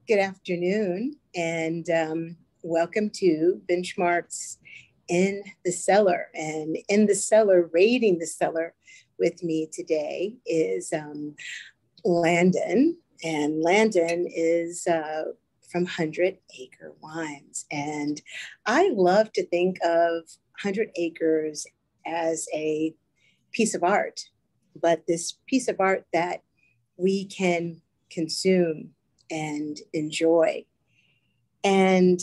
Good afternoon, and welcome to Benchmarks in the Cellar. And in the cellar, raiding the cellar with me today is Landon. And Landon is from 100 Acre Wines. And I love to think of 100 Acres as a piece of art, but this piece of art that we can consume and enjoy. And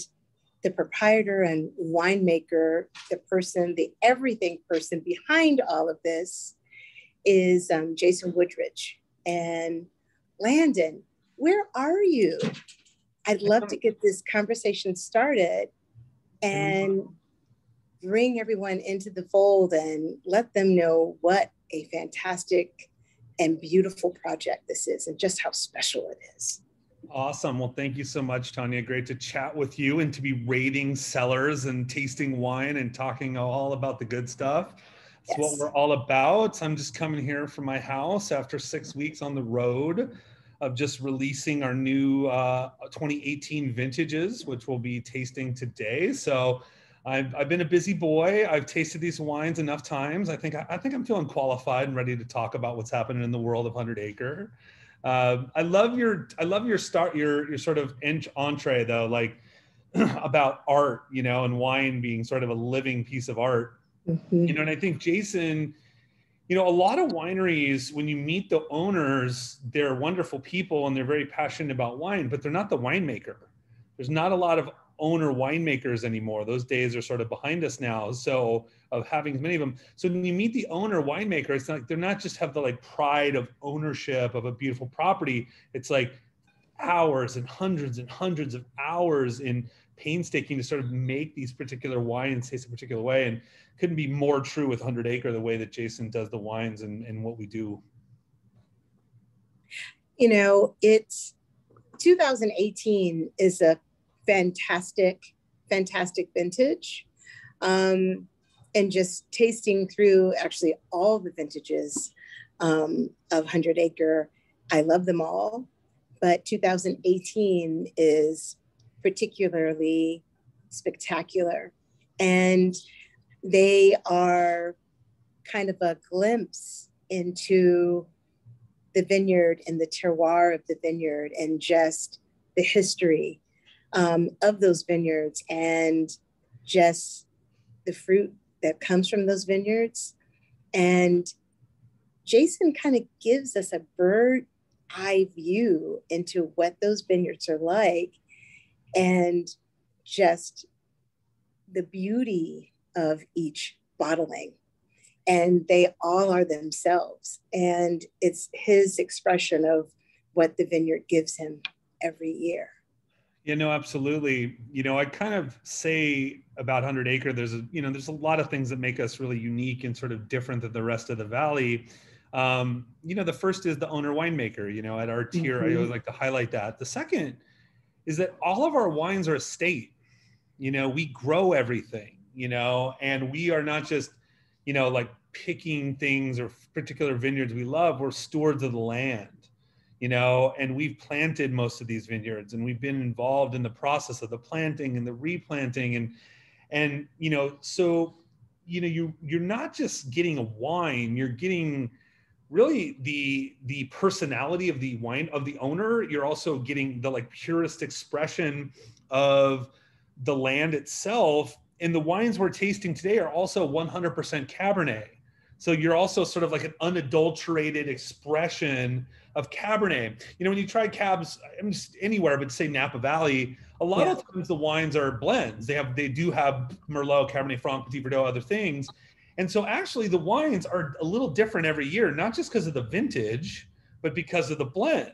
the proprietor and winemaker, the everything person behind all of this is Jason Woodridge. And Landon, where are you? I'd love to get this conversation started and bring everyone into the fold and let them know what a fantastic and beautiful project this is and just how special it is. Awesome. Well, thank you so much, Tanya. Great to chat with you and to be raiding cellars and tasting wine and talking all about the good stuff. That's what we're all about. I'm just coming here from my house after 6 weeks on the road of just releasing our new 2018 vintages, which we'll be tasting today. So I've been a busy boy. I've tasted these wines enough times. I think I'm feeling qualified and ready to talk about what's happening in the world of 100 Acre. I love your sort of entree though, like about art, and wine being sort of a living piece of art, and I think Jason, a lot of wineries, when you meet the owners, they're wonderful people and they're very passionate about wine, but they're not the winemaker. There's not a lot of owner winemakers anymore. Those days are sort of behind us now. So of having many of them. So when you meet the owner winemaker, it's like, they're not just have the like pride of ownership of a beautiful property. It's like hours and hundreds of hours in painstaking to sort of make these particular wines taste a particular way. And couldn't be more true with 100 Acre, the way that Jason does the wines and what we do. It's 2018 is a fantastic vintage. And just tasting through actually all the vintages of 100 Acre, I love them all, but 2018 is particularly spectacular. And they are kind of a glimpse into the vineyard and the terroir of the vineyard and just the history of those vineyards and just the fruit that comes from those vineyards. And Jason kind of gives us a bird eye view into what those vineyards are like and just the beauty of each bottling. And they all are themselves. And it's his expression of what the vineyard gives him every year. Absolutely. I kind of say about 100 Acre, there's a lot of things that make us really unique and sort of different than the rest of the valley. The first is the owner winemaker, at our tier, I always like to highlight that. The second is that all of our wines are estate. We grow everything, and we are not just, like picking things or particular vineyards we love. We're stewards of the land. And we've planted most of these vineyards and we've been involved in the process of the planting and the replanting so you're not just getting a wine, you're getting really the personality of the wine of the owner. You're also getting the like purest expression of the land itself. And the wines we're tasting today are also 100% Cabernet. So you're also sort of like an unadulterated expression of Cabernet. When you try cabs, I'm just anywhere, but say Napa Valley, a lot of times the wines are blends. They do have Merlot, Cabernet Franc, Petit Verdot, other things. And so actually the wines are a little different every year, not just because of the vintage, but because of the blend.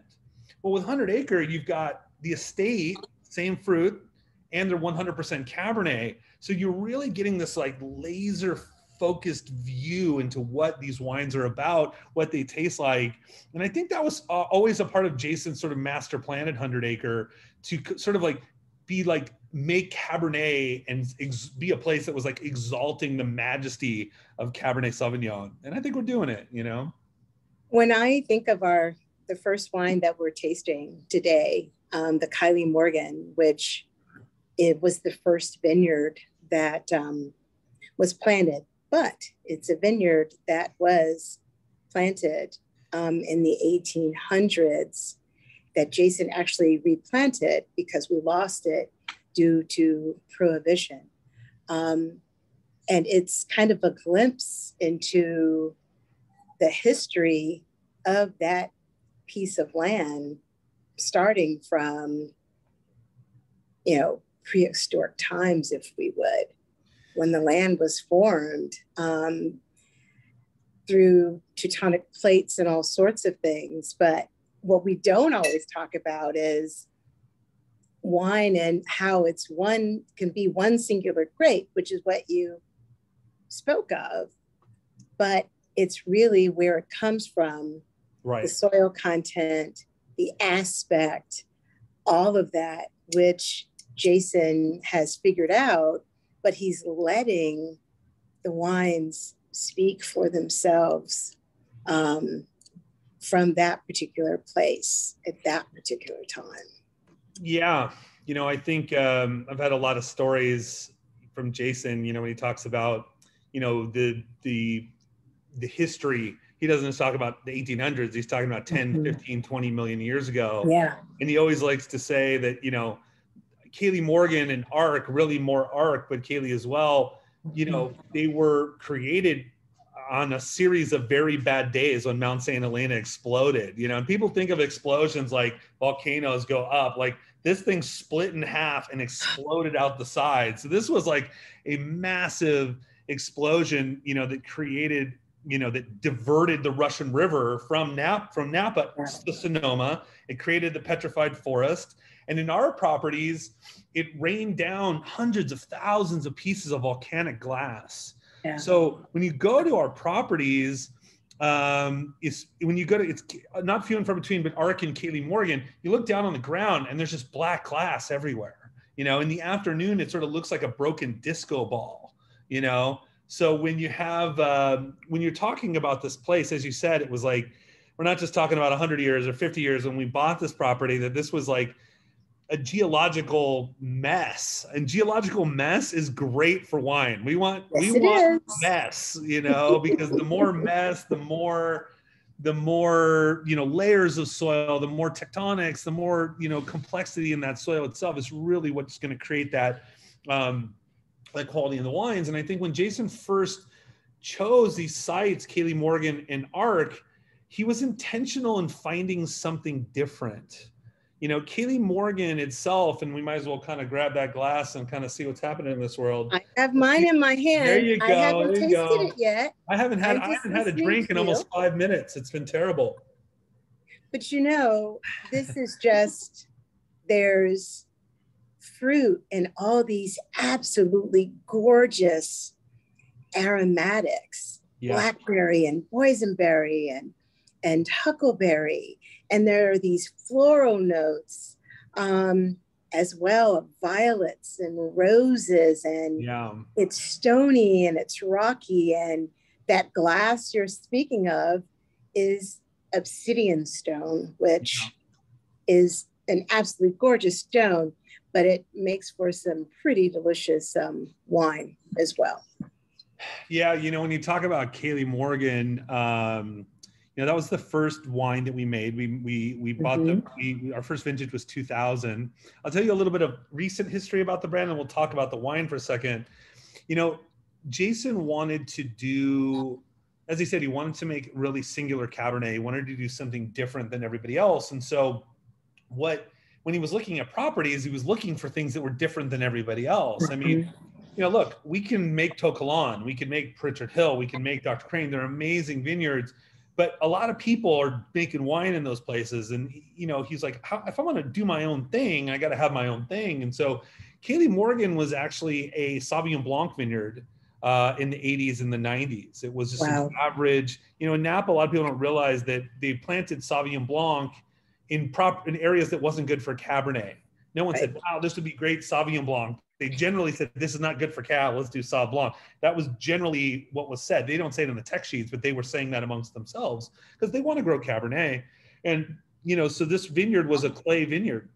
Well, with 100 Acre, you've got the estate, same fruit, and they're 100% Cabernet. So you're really getting this like laser focused view into what these wines are about, what they taste like. And I think that was always a part of Jason's sort of master plan at 100 Acre to sort of like be like, make Cabernet and be a place that was like exalting the majesty of Cabernet Sauvignon. And I think we're doing it, When I think of our the first wine that we're tasting today, the Kylie Morgan, which it was the first vineyard that was planted, but it's a vineyard that was planted in the 1800s that Jason actually replanted because we lost it due to prohibition. And it's kind of a glimpse into the history of that piece of land, starting from, prehistoric times, if we would, when the land was formed, through tectonic plates and all sorts of things. But what we don't always talk about is wine and how can be one singular grape, which is what you spoke of, but it's really where it comes from, right? The soil content, the aspect, all of that, which Jason has figured out, but he's letting the wines speak for themselves from that particular place at that particular time. Yeah. I think I've had a lot of stories from Jason, when he talks about, the history. He doesn't just talk about the 1800s. He's talking about 10, 15, 20 million years ago. Yeah. And he always likes to say that, Kaylee Morgan and Ark, really more Ark, but Kaylee as well, they were created on a series of very bad days when Mount St. Helena exploded, and people think of explosions like volcanoes go up, like this thing split in half and exploded out the side. So this was like a massive explosion, that created, that diverted the Russian River from Napa to Sonoma. It created the petrified forest. And in our properties, it rained down hundreds of thousands of pieces of volcanic glass. Yeah. So when you go to our properties, it's not few and far between, but Ark and Kaylee Morgan, you look down on the ground and there's just black glass everywhere. In the afternoon, it sort of looks like a broken disco ball, So when you have, when you're talking about this place, as you said, it was like, we're not just talking about 100 years or 50 years when we bought this property, that this was like a geological mess, and geological mess is great for wine. We want mess, because the more mess, the more layers of soil, the more tectonics, the more complexity in that soil itself is really what's going to create that quality in the wines. And I think when Jason first chose these sites, Kaylee Morgan and Ark, he was intentional in finding something different. Kaylee Morgan itself, and we might as well kind of grab that glass and kind of see what's happening in this world. I have mine in my hand. There you go. I haven't tasted it yet. I haven't had a drink in almost 5 minutes. It's been terrible. But this is just, there's fruit and all these absolutely gorgeous aromatics, blackberry and boysenberry and huckleberry. And there are these floral notes as well of violets and roses, and it's stony and it's rocky. And that glass you're speaking of is obsidian stone, which is an absolutely gorgeous stone, but it makes for some pretty delicious wine as well. Yeah, when you talk about Kaylee Morgan, that was the first wine that we made. We bought our first vintage was 2000. I'll tell you a little bit of recent history about the brand, and we'll talk about the wine for a second. Jason wanted to do, as he said, he wanted to make really singular Cabernet. He wanted to do something different than everybody else. And so when he was looking at properties, he was looking for things that were different than everybody else. I mean, look, we can make Tokelon, we can make Pritchard Hill, we can make Dr. Crane. They're amazing vineyards. But a lot of people are making wine in those places. And, he's like, if I want to do my own thing, I got to have my own thing. And so Kaylee Morgan was actually a Sauvignon Blanc vineyard in the 80s and the 90s. It was just an average, in Napa, a lot of people don't realize that they planted Sauvignon Blanc in areas that wasn't good for Cabernet. No one said, wow, this would be great Sauvignon Blanc. They generally said, this is not good for Cab, let's do Sauv Blanc. That was generally what was said. They don't say it in the tech sheets, but they were saying that amongst themselves because they want to grow Cabernet. And, you know, so this vineyard was a clay vineyard.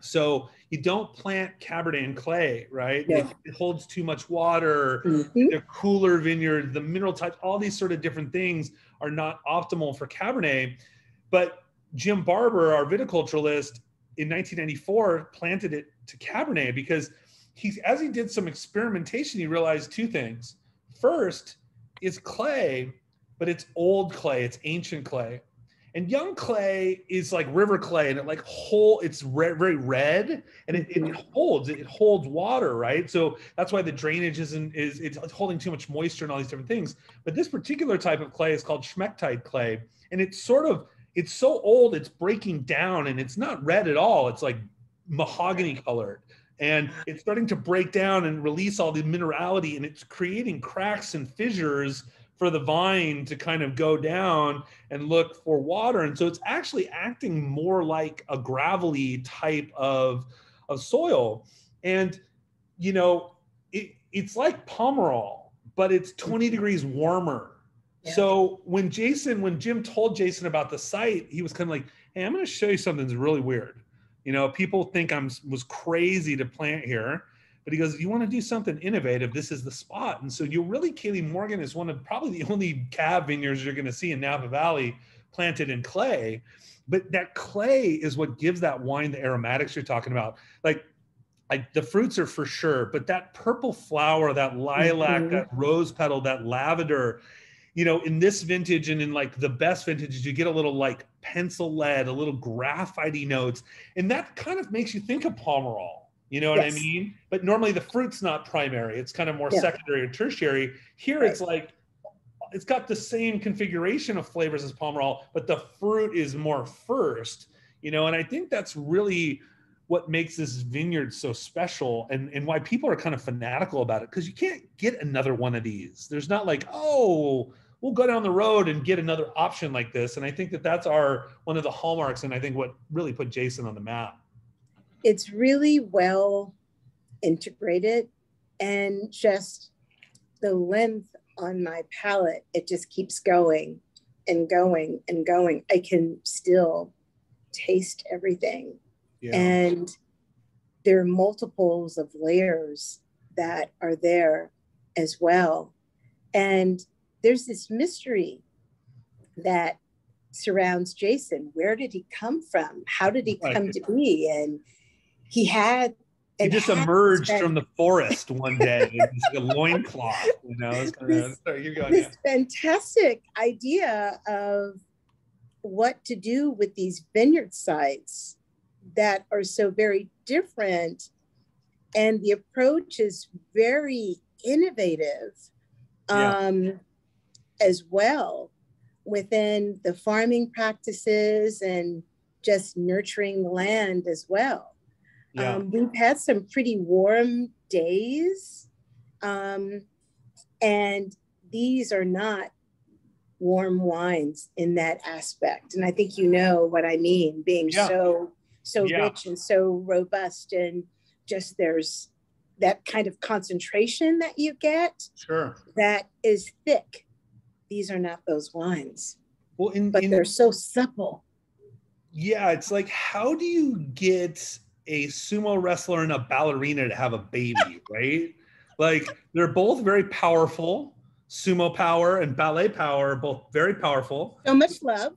So you don't plant Cabernet in clay, right? Yeah. It holds too much water. They're cooler vineyard, the mineral types, all these sort of different things are not optimal for Cabernet. But Jim Barber, our viticulturalist, in 1994 planted it to Cabernet because as he did some experimentation, he realized two things. First, it's clay, but it's old clay, it's ancient clay. And young clay is like river clay, and it's very red, and it holds water, right? So that's why the drainage it's holding too much moisture and all these different things. But this particular type of clay is called schmectite clay, and it's so old it's breaking down, and it's not red at all. It's like mahogany colored, and it's starting to break down and release all the minerality, and it's creating cracks and fissures for the vine to kind of go down and look for water. And so it's actually acting more like a gravelly type of soil. And, you know, it's like Pomerol, but it's 20 degrees warmer. Yeah. So when Jim told Jason about the site, he was kind of like, hey, I'm going to show you something that's really weird. You know, people think was crazy to plant here. But he goes, if you want to do something innovative, this is the spot. And so Kaylee Morgan is one of probably the only cab vineyards you're going to see in Napa Valley planted in clay. But that clay is what gives that wine the aromatics you're talking about. Like the fruits are for sure, but that purple flower, that lilac, that rose petal, that lavender, you know, in this vintage and in like the best vintages, you get a little like pencil lead, a little graphite-y notes. And that kind of makes you think of Pomerol. You know what I mean? But normally the fruit's not primary. It's kind of more secondary or tertiary. Here it's like, it's got the same configuration of flavors as Pomerol, but the fruit is more first, you know? And I think that's really what makes this vineyard so special and why people are kind of fanatical about it. Because you can't get another one of these. There's not like, oh, we'll go down the road and get another option like this. And I think that's one of the hallmarks. And I think what really put Jason on the map. It's really well integrated, and just the length on my palate, it just keeps going and going and going. I can still taste everything. Yeah. And there are multiples of layers that are there as well. And there's this mystery that surrounds Jason. Where did he come from? How did he come to be? And he just emerged from the forest one day in a loincloth, you know. This fantastic idea of what to do with these vineyard sites that are so very different. And the approach is very innovative as well within the farming practices and just nurturing the land as well. Yeah. We've had some pretty warm days, and these are not warm wines in that aspect. And I think you know what I mean, being so rich and so robust, and just there's that kind of concentration that you get that is thick. These are not those wines. Well, but they're so supple. Yeah, it's like, how do you get a sumo wrestler and a ballerina to have a baby, right? Like, they're both very powerful. Sumo power and ballet power are both very powerful. So much love.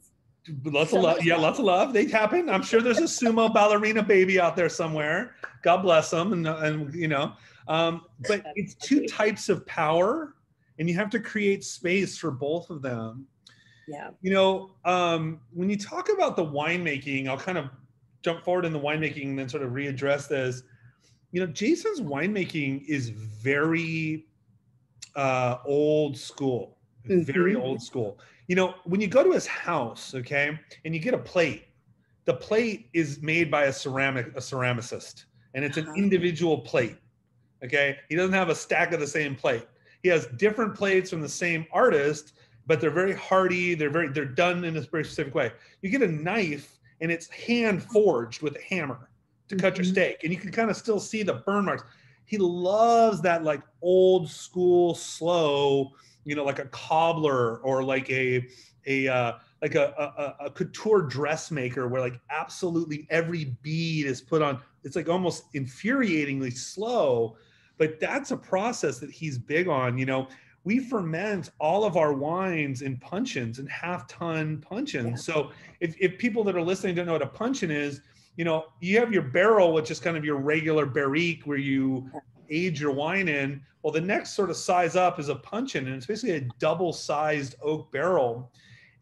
Lots of love. Yeah, lots of love. They happen. I'm sure there's a sumo ballerina baby out there somewhere. God bless them. And you know, but it's two types of power, and you have to create space for both of them. Yeah. You know, when you talk about the winemaking, I'll kind of jump forward in the winemaking and then sort of readdress this. You know, Jason's winemaking is very old school, very old school. You know, when you go to his house, okay, and you get a plate, the plate is made by a ceramicist, and it's an individual plate, okay? He doesn't have a stack of the same plate. He has different plates from the same artist, but they're very hardy. They're done in a very specific way. You get a knife, and it's hand forged with a hammer to cut your steak, and you can kind of still see the burn marks. He loves that like old school, slow, you know, like a cobbler or like a like a couture dressmaker where like absolutely every bead is put on. It's like almost infuriatingly slow, but that's a process that he's big on. You know, we ferment all of our wines in puncheons and half-ton puncheons. Yeah. So if people that are listening don't know what a puncheon is, you know, you have your barrel, which is kind of your regular barrique where you age your wine in. Well, the next sort of size up is a puncheon, and it's basically a double-sized oak barrel.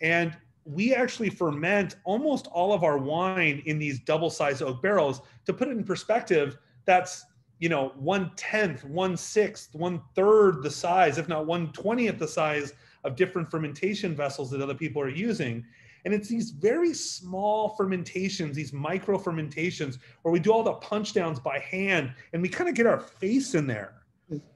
And we actually ferment almost all of our wine in these double-sized oak barrels. To put it in perspective, that's, you know, 1/10, 1/6, 1/3 the size, if not 1/20th the size of different fermentation vessels that other people are using. And it's these very small fermentations, these micro fermentations, where we do all the punch downs by hand and we kind of get our face in there.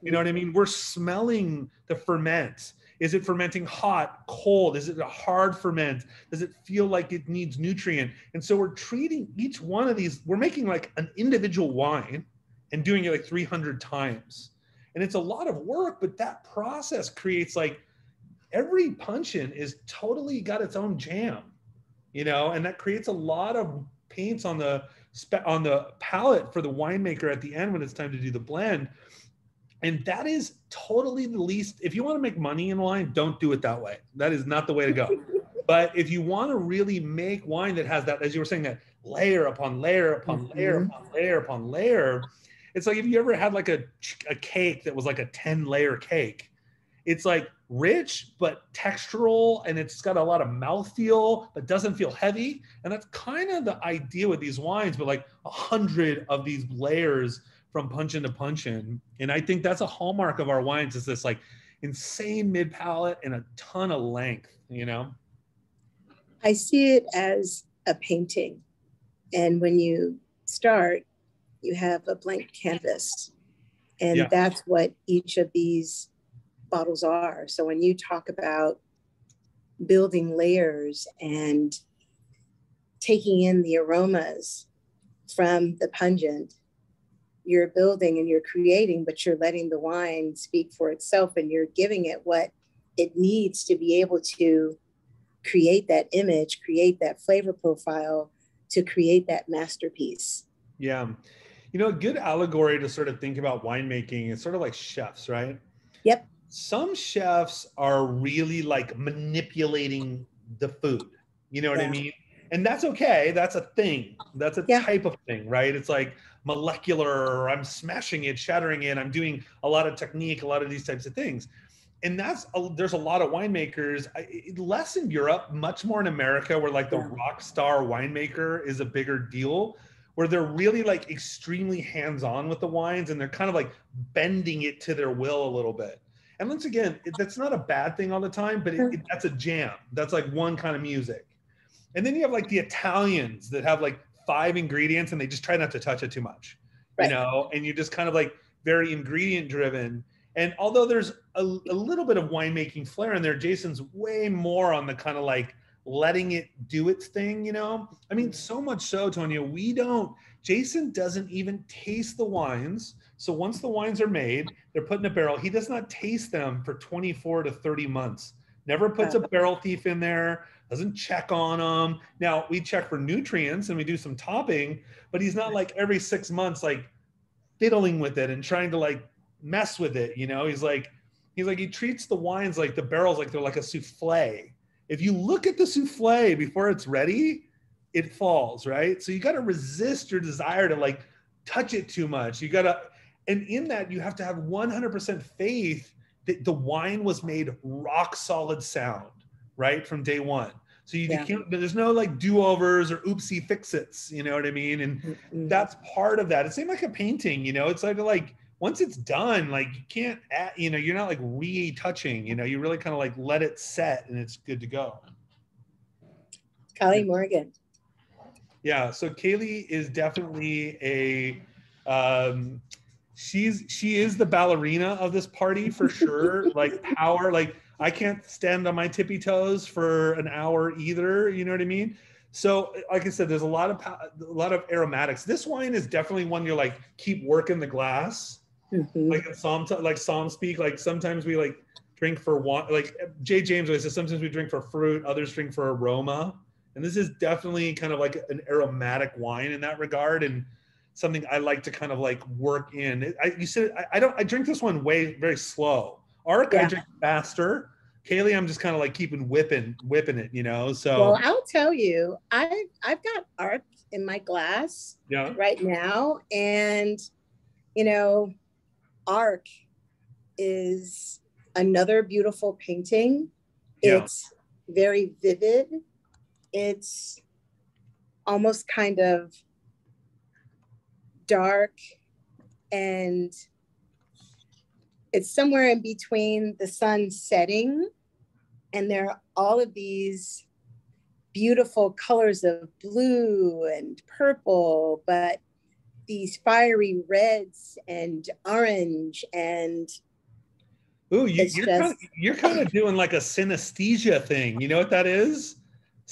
You know what I mean? We're smelling the ferment. Is it fermenting hot, cold? Is it a hard ferment? Does it feel like it needs nutrient? And so we're treating each one of these, we're making like an individual wine and doing it like 300 times. And it's a lot of work, but that process creates like, every puncheon is totally got its own jam, you know, and that creates a lot of paints on the palate for the winemaker at the end when it's time to do the blend. And that is totally the least, if you want to make money in wine, don't do it that way. That is not the way to go. But if you want to really make wine that has that, as you were saying, that layer upon layer upon layer upon layer upon layer, it's like if you ever had like a cake that was like a 10-layer cake. It's like rich, but textural, and it's got a lot of mouthfeel, but doesn't feel heavy. And that's kind of the idea with these wines, but like 100 of these layers from puncheon to puncheon. And I think that's a hallmark of our wines, is this like insane mid palate and a ton of length, you know? I see it as a painting. And when you start, you have a blank canvas. And that's what each of these bottles are. So when you talk about building layers and taking in the aromas from the pungent, you're building and you're creating, but you're letting the wine speak for itself, and you're giving it what it needs to be able to create that image, create that flavor profile, to create that masterpiece. Yeah. You know, a good allegory to sort of think about winemaking is sort of like chefs, right? Yep. Some chefs are really like manipulating the food. You know what I mean? And that's okay. That's a thing. That's a type of thing, right? It's like molecular, I'm smashing it, shattering it. I'm doing a lot of technique, a lot of these types of things. And there's a lot of winemakers, less in Europe, much more in America, where like the rock star winemaker is a bigger deal, where they're really like extremely hands-on with the wines, and they're kind of like bending it to their will a little bit. And once again, that's not a bad thing all the time, but that's a jam. That's like one kind of music. And then you have like the Italians that have like 5 ingredients and they just try not to touch it too much, you know, and you just kind of like very ingredient driven. And although there's a little bit of winemaking flair in there, Jason's way more on the kind of like letting it do its thing, you know? I mean, so much so, Tonya, Jason doesn't even taste the wines. So once the wines are made, they're put in a barrel. He does not taste them for 24 to 30 months. Never puts a barrel thief in there, doesn't check on them. Now, we check for nutrients and we do some topping, but he's not like every 6 months, like fiddling with it and trying to like mess with it, you know? He treats the wines like the barrels like they're like a souffle. If you look at the souffle before it's ready, it falls, right? So you got to resist your desire to like touch it too much. And in that, you have to have 100% faith that the wine was made rock solid sound, right? From day one. So you can't, there's no like do-overs or oopsie fix-its, you know what I mean? And that's part of that. It's same like a painting, you know, it's like once it's done, like you can't, you know, you're not like retouching, you know, you really kind of like let it set and it's good to go. Kaylee Morgan. Yeah, so Kaylee is definitely she is the ballerina of this party for sure. Like power, like I can't stand on my tippy toes for an hour either, you know what I mean? So like I said, there's a lot of aromatics. This wine is definitely one you're like, keep working the glass. Like in Psalm speak, like sometimes we like drink for one, like Jay James always says, sometimes we drink for fruit, others drink for aroma. And this is definitely kind of like an aromatic wine in that regard, and something I like to kind of like work in. You said I drink this one very slow. Arc, I drink faster. Kaylee, I'm just kind of like keeping whipping it, you know. So well, I'll tell you, I've got Arc in my glass right now, and you know, Arc is another beautiful painting. It's very vivid. It's almost kind of dark, and it's somewhere in between the sun setting, and there are all of these beautiful colors of blue and purple, but these fiery reds and orange, and you're kind of doing like a synesthesia thing. You know what that is?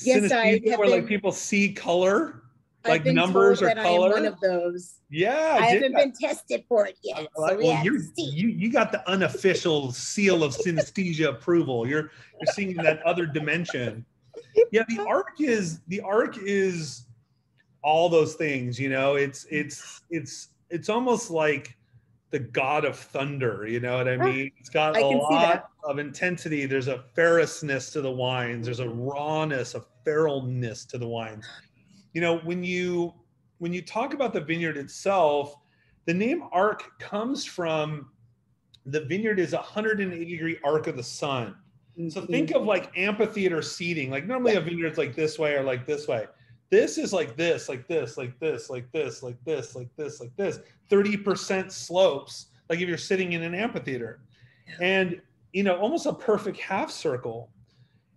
Yes, synesthesia, where like people see color, like numbers or color. I am one of those. Yeah, I haven't been tested for it yet. So well, you got the unofficial seal of synesthesia approval. You're seeing that other dimension. Yeah, the arc is all those things. You know, it's almost like the god of thunder. You know what I mean? It's got a lot of intensity. There's a ferrousness to the wines. There's a rawness, a feralness to the wines. You know, when you talk about the vineyard itself, the name arc comes from the vineyard is a 180-degree arc of the sun. So think of like amphitheater seating. Like normally a vineyard's like this way or like this way. This is like this, like this, like this, like this, like this, like this, like this. 30% slopes, like if you're sitting in an amphitheater. And, you know, almost a perfect half circle.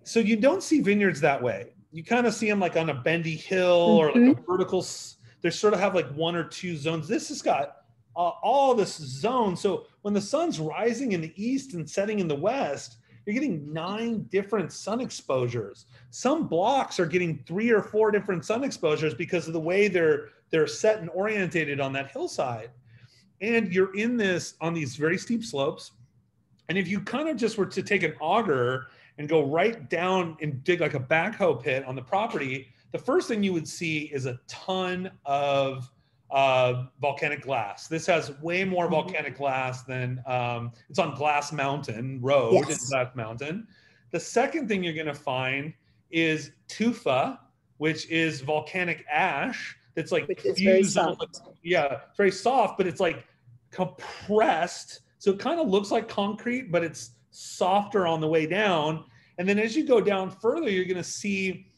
So you don't see vineyards that way. You kind of see them like on a bendy hill or like a vertical. They sort of have like one or two zones. This has got all this zone. So when the sun's rising in the east and setting in the west, you're getting 9 different sun exposures. Some blocks are getting 3 or 4 different sun exposures because of the way they're set and orientated on that hillside. And you're in this on these very steep slopes. And if you kind of just were to take an auger and go right down and dig like a backhoe pit on the property, the first thing you would see is a ton of volcanic glass. This has way more volcanic glass than it's on Glass Mountain Road. Yes. Glass Mountain. The second thing you're going to find is tufa, which is volcanic ash. That's like very soft. It's very soft, but it's like compressed. So it kind of looks like concrete, but it's softer on the way down. And then as you go down further, you're going to see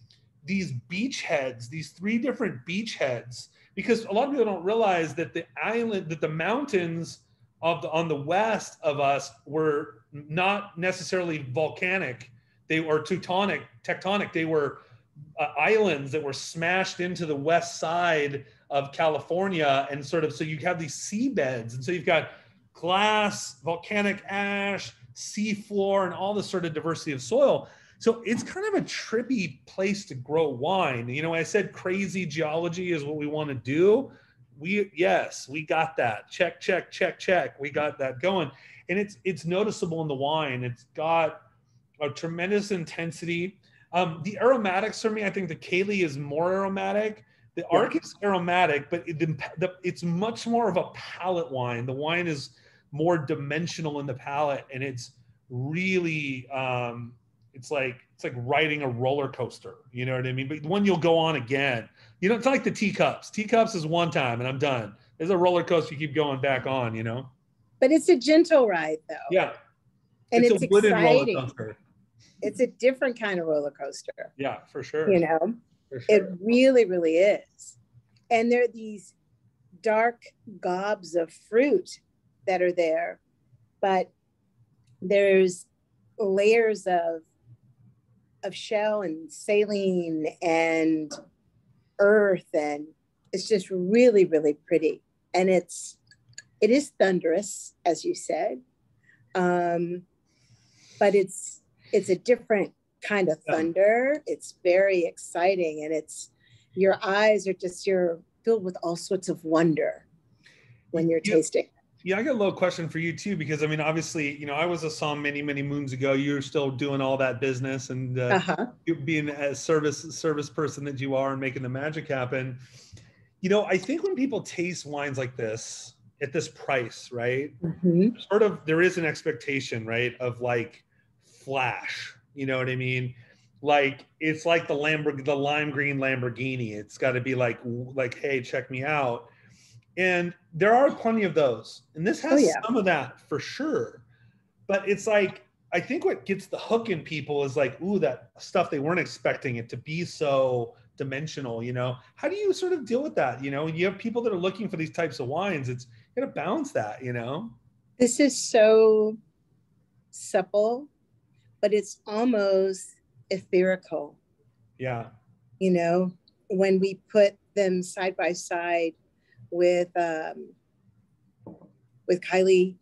these beachheads, these 3 different beachheads, because a lot of people don't realize that the mountains on the west of us were not necessarily volcanic. They were tectonic. They were islands that were smashed into the west side of California, and so you have these seabeds, and so you've got glass, volcanic ash, sea floor, and all this sort of diversity of soil. So it's kind of a trippy place to grow wine. You know, I said crazy geology is what we want to do. We got that. Check, check, check, check. We got that going. And it's noticeable in the wine. It's got a tremendous intensity. The aromatics for me, I think the Kaylee is more aromatic. The Arc is aromatic, but it's much more of a palate wine. The wine is more dimensional in the palate, and it's really it's like riding a roller coaster. You know what I mean? But one you'll go on again. You know, it's like the teacups. Teacups is one time and I'm done. There's a roller coaster you keep going back on, you know? But it's a gentle ride though. Yeah. And it's a wooden exciting. roller coaster. It's a different kind of roller coaster. Yeah, for sure. You know, for sure. It really, really is. And there are these dark gobs of fruit that are there, but there's layers of shell and saline and earth, and it's just really, really pretty. And it is thunderous, as you said, but it's a different kind of thunder. It's very exciting, and your eyes are you're filled with all sorts of wonder when you're tasting. Yeah, I got a little question for you too, because I mean, obviously, I was a somm many, many moons ago. You're still doing all that business, and Uh-huh. you being a service person that you are and making the magic happen. I think when people taste wines like this at this price, right? Hmm. Sort of, there is an expectation, right, of like flash. You know what I mean? Like it's like the lime green Lamborghini. It's got to be like, hey, check me out. And there are plenty of those. And this Oh has yeah. some of that for sure. But it's like, I think what gets the hook in people is like, ooh, that stuff they weren't expecting it to be so dimensional. How do you sort of deal with that? You have people that are looking for these types of wines. It's got to balance that. This is so supple, but it's almost etherical. Yeah. When we put them side by side with Kylie,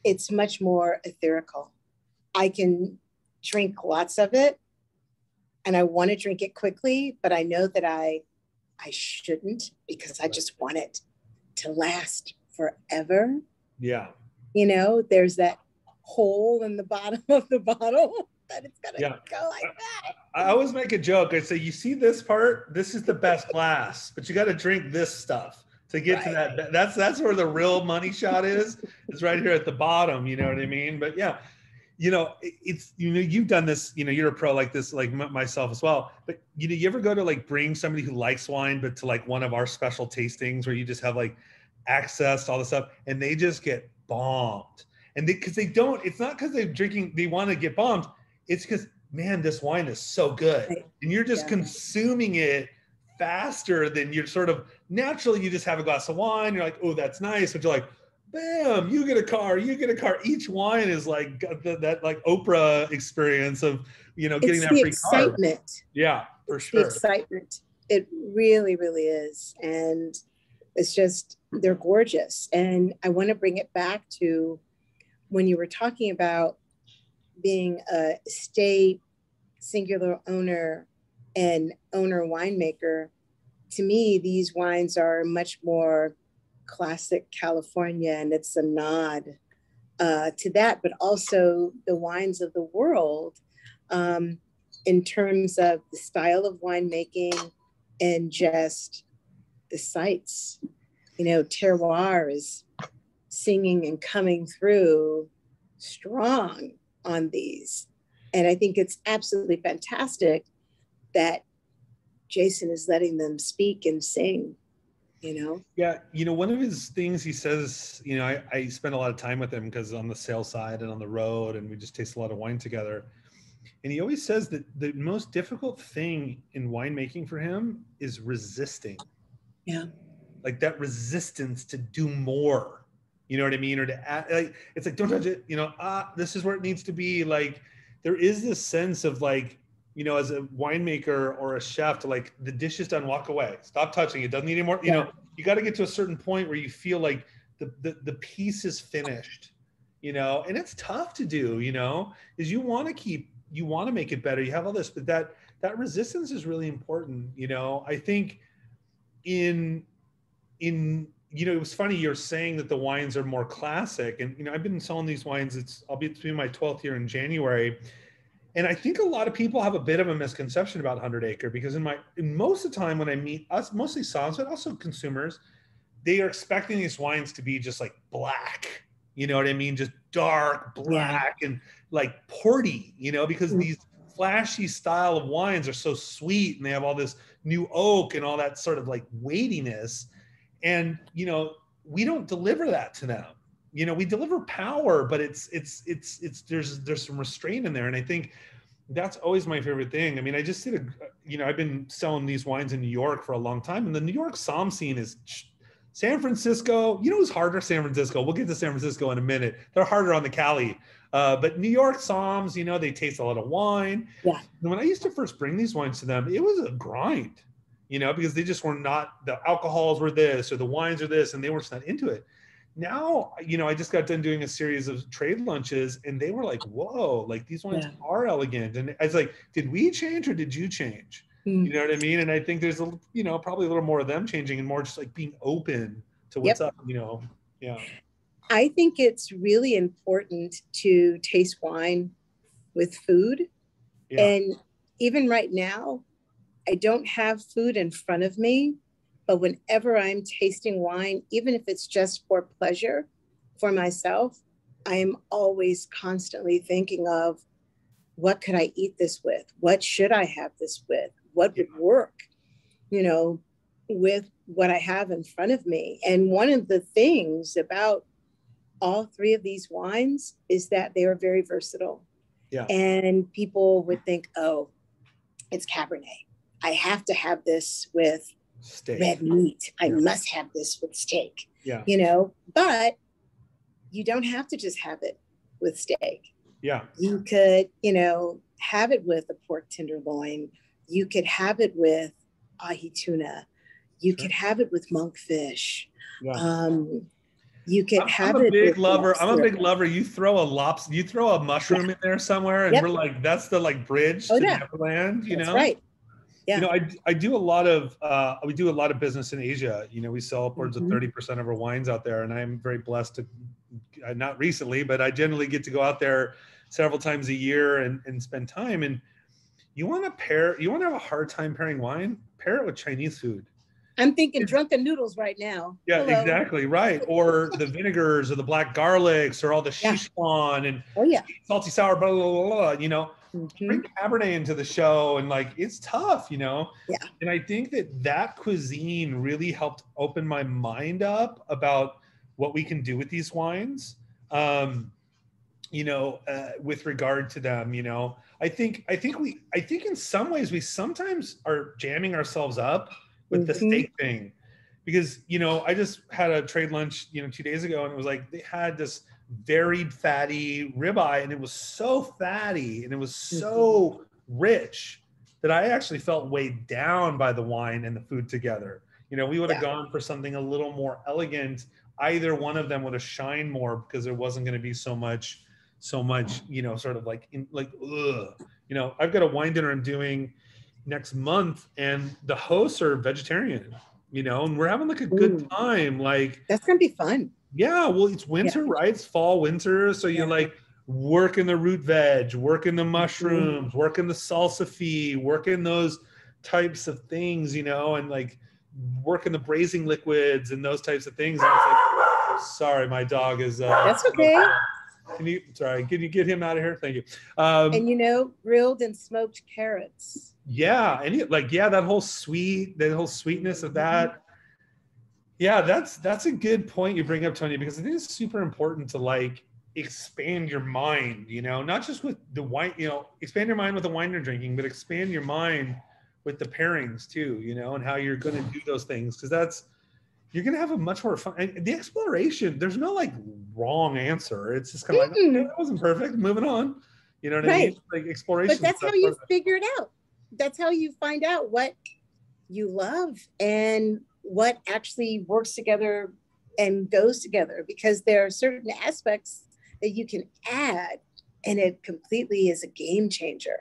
it's much more etherical. I can drink lots of it, and I want to drink it quickly, but I know that I shouldn't, because I just want it to last forever. Yeah. There's that hole in the bottom of the bottle that it's gonna Yeah. go like that. I always make a joke. I say, you see this part? This is the best glass, but you got to drink this stuff to get to Right. that. That's where the real money shot is right here at the bottom. You know what I mean? But yeah, it's, you've done this, you're a pro like this, like myself as well. But you ever go to like bring somebody who likes wine, but to like one of our special tastings where you just have like access to all this stuff, and they just get bombed. And because they don't, it's not because they want to get bombed. It's because, man, this wine is so good. Right. And you're just Yeah. consuming it faster than you're sort of naturally. You just have a glass of wine. You're like, oh, that's nice. But you're like, bam, you get a car. Each wine is like that like Oprah experience of, getting It's that the free car. excitement. Yeah, for It's the sure. excitement. It really, really is. And it's just, they're gorgeous. And I want to bring it back to when you were talking about being a estate singular owner and owner winemaker. To me, these wines are much more classic California, and it's a nod to that, but also the wines of the world, in terms of the style of winemaking and just the sites. Terroir is singing and coming through strong on these. And I think it's absolutely fantastic that Jason is letting them speak and sing. Yeah, one of his things he says, I spend a lot of time with him because on the sales side and on the road, and we just taste a lot of wine together. And he always says that the most difficult thing in winemaking for him is resisting. Yeah. Like that resistance to do more. You know what I mean? Or to add, like, it's like, don't touch it, this is where it needs to be. Like, there is this sense of like, as a winemaker or a chef, to like, the dish is done, walk away, stop touching it, doesn't need any more. You got to get to a certain point where you feel like the piece is finished, and it's tough to do, is you want to make it better. You have all this, but that resistance is really important. I think it was funny you're saying that the wines are more classic, and I've been selling these wines. I'll be between my 12th year in January. And I think a lot of people have a bit of a misconception about 100 Acre, because in most of the time when I meet us, mostly somms, but also consumers, they are expecting these wines to be just like black, you know what I mean? Just dark black, yeah, and like porty, because these flashy style of wines are so sweet and they have all this new oak and all that sort of like weightiness. And, we don't deliver that to them. We deliver power, but there's some restraint in there. And I think that's always my favorite thing. I mean, I just did I've been selling these wines in New York for a long time, and the New York somm scene is San Francisco. Who's harder? San Francisco. We'll get to San Francisco in a minute. They're harder on the Cali. But New York somms, they taste a lot of wine. Yeah. And when I used to first bring these wines to them, it was a grind, because they just were not, the alcohols were this or the wines are this, and they were just not into it. Now, I just got done doing a series of trade lunches, and they were like, whoa, like these wines are elegant. And I was like, did we change or did you change? You know what I mean? And I think there's probably a little more of them changing and more just like being open what's Yep. up, you know? Yeah. I think it's really important to taste wine with food. Yeah. And even right now, I don't have food in front of me, but whenever I'm tasting wine, even if it's just for pleasure for myself, I am always constantly thinking of what could I eat this with? What should I have this with? What Yeah. would work, you know, with what I have in front of me? And one of the things about all three of these wines is that they are very versatile. Yeah. And people would think, oh, it's Cabernet. I have to have this with Steak. red meat. I Yeah. must have this with steak, Yeah. you know, but you don't have to just have it with steak. Yeah. You could, you know, have it with a pork tenderloin. You could have it with ahi tuna. You Sure. could have it with monkfish. Yeah. You could I'm have a it big with lover. I'm a lobster. big lover. You throw a lobster, you throw a mushroom in there somewhere, and Yep. we're like, that's the like bridge Oh, to yeah. Neverland, you That's know? right. You Yeah. know, I do a lot of we do a lot of business in Asia. You know, we sell upwards of Mhm. 30% of our wines out there, and I'm very blessed to not recently, but I generally get to go out there several times a year and spend time. And you want to have a hard time pairing wine, pair it with Chinese food. I'm thinking drunken noodles right now. Yeah, Hello. exactly right. Or the vinegars, or the black garlics, or all the Yeah. Sichuan and Oh, yeah. salty sour, blah blah blah. Blah, you know, bring Mhm. Cabernet into the show, and like it's tough, you know. Yeah. And I think that cuisine really helped open my mind up about what we can do with these wines. You know, with regard to them, you know, I think in some ways we sometimes are jamming ourselves up with the Mhm. steak thing, because you know I just had a trade lunch, you know, 2 days ago, and it was like they had this very fatty ribeye, and it was so fatty and it was so rich that I actually felt weighed down by the wine and the food together. You know, we would have Yeah. gone for something a little more elegant. Either one of them would have shined more because there wasn't going to be so much, you know, sort of like ugh. You know, I've got a wine dinner I'm doing next month, and the hosts are vegetarian, you know, and we're having like a good Ooh, time. Like, that's gonna be fun. yeah, well, it's Yeah. winter, right? It's fall, winter. So you're Yeah. like working the root veg, working the Mhm. mushrooms, working the salsify, working those types of things, you know, and like working the braising liquids and those types of things. And it's like, sorry, my dog is That's okay. can you get him out of here? Thank you. And you know, grilled and smoked carrots. Yeah, and like, yeah, that whole sweetness of that. Yeah, that's a good point you bring up, Tony, because I think it's super important to like expand your mind, you know, not just with the wine, you know, expand your mind with the wine you're drinking, but expand your mind with the pairings too, you know, and how you're going to do those things, because you're going to have a much more fun. And the exploration, there's no like wrong answer. It's just kind of like, okay, that wasn't perfect, moving on. You know what I mean? Right. Like But exploration. that's how you figure it out. That's how you find out what you love and what actually works together and goes together, because there are certain aspects that you can add and it completely is a game changer.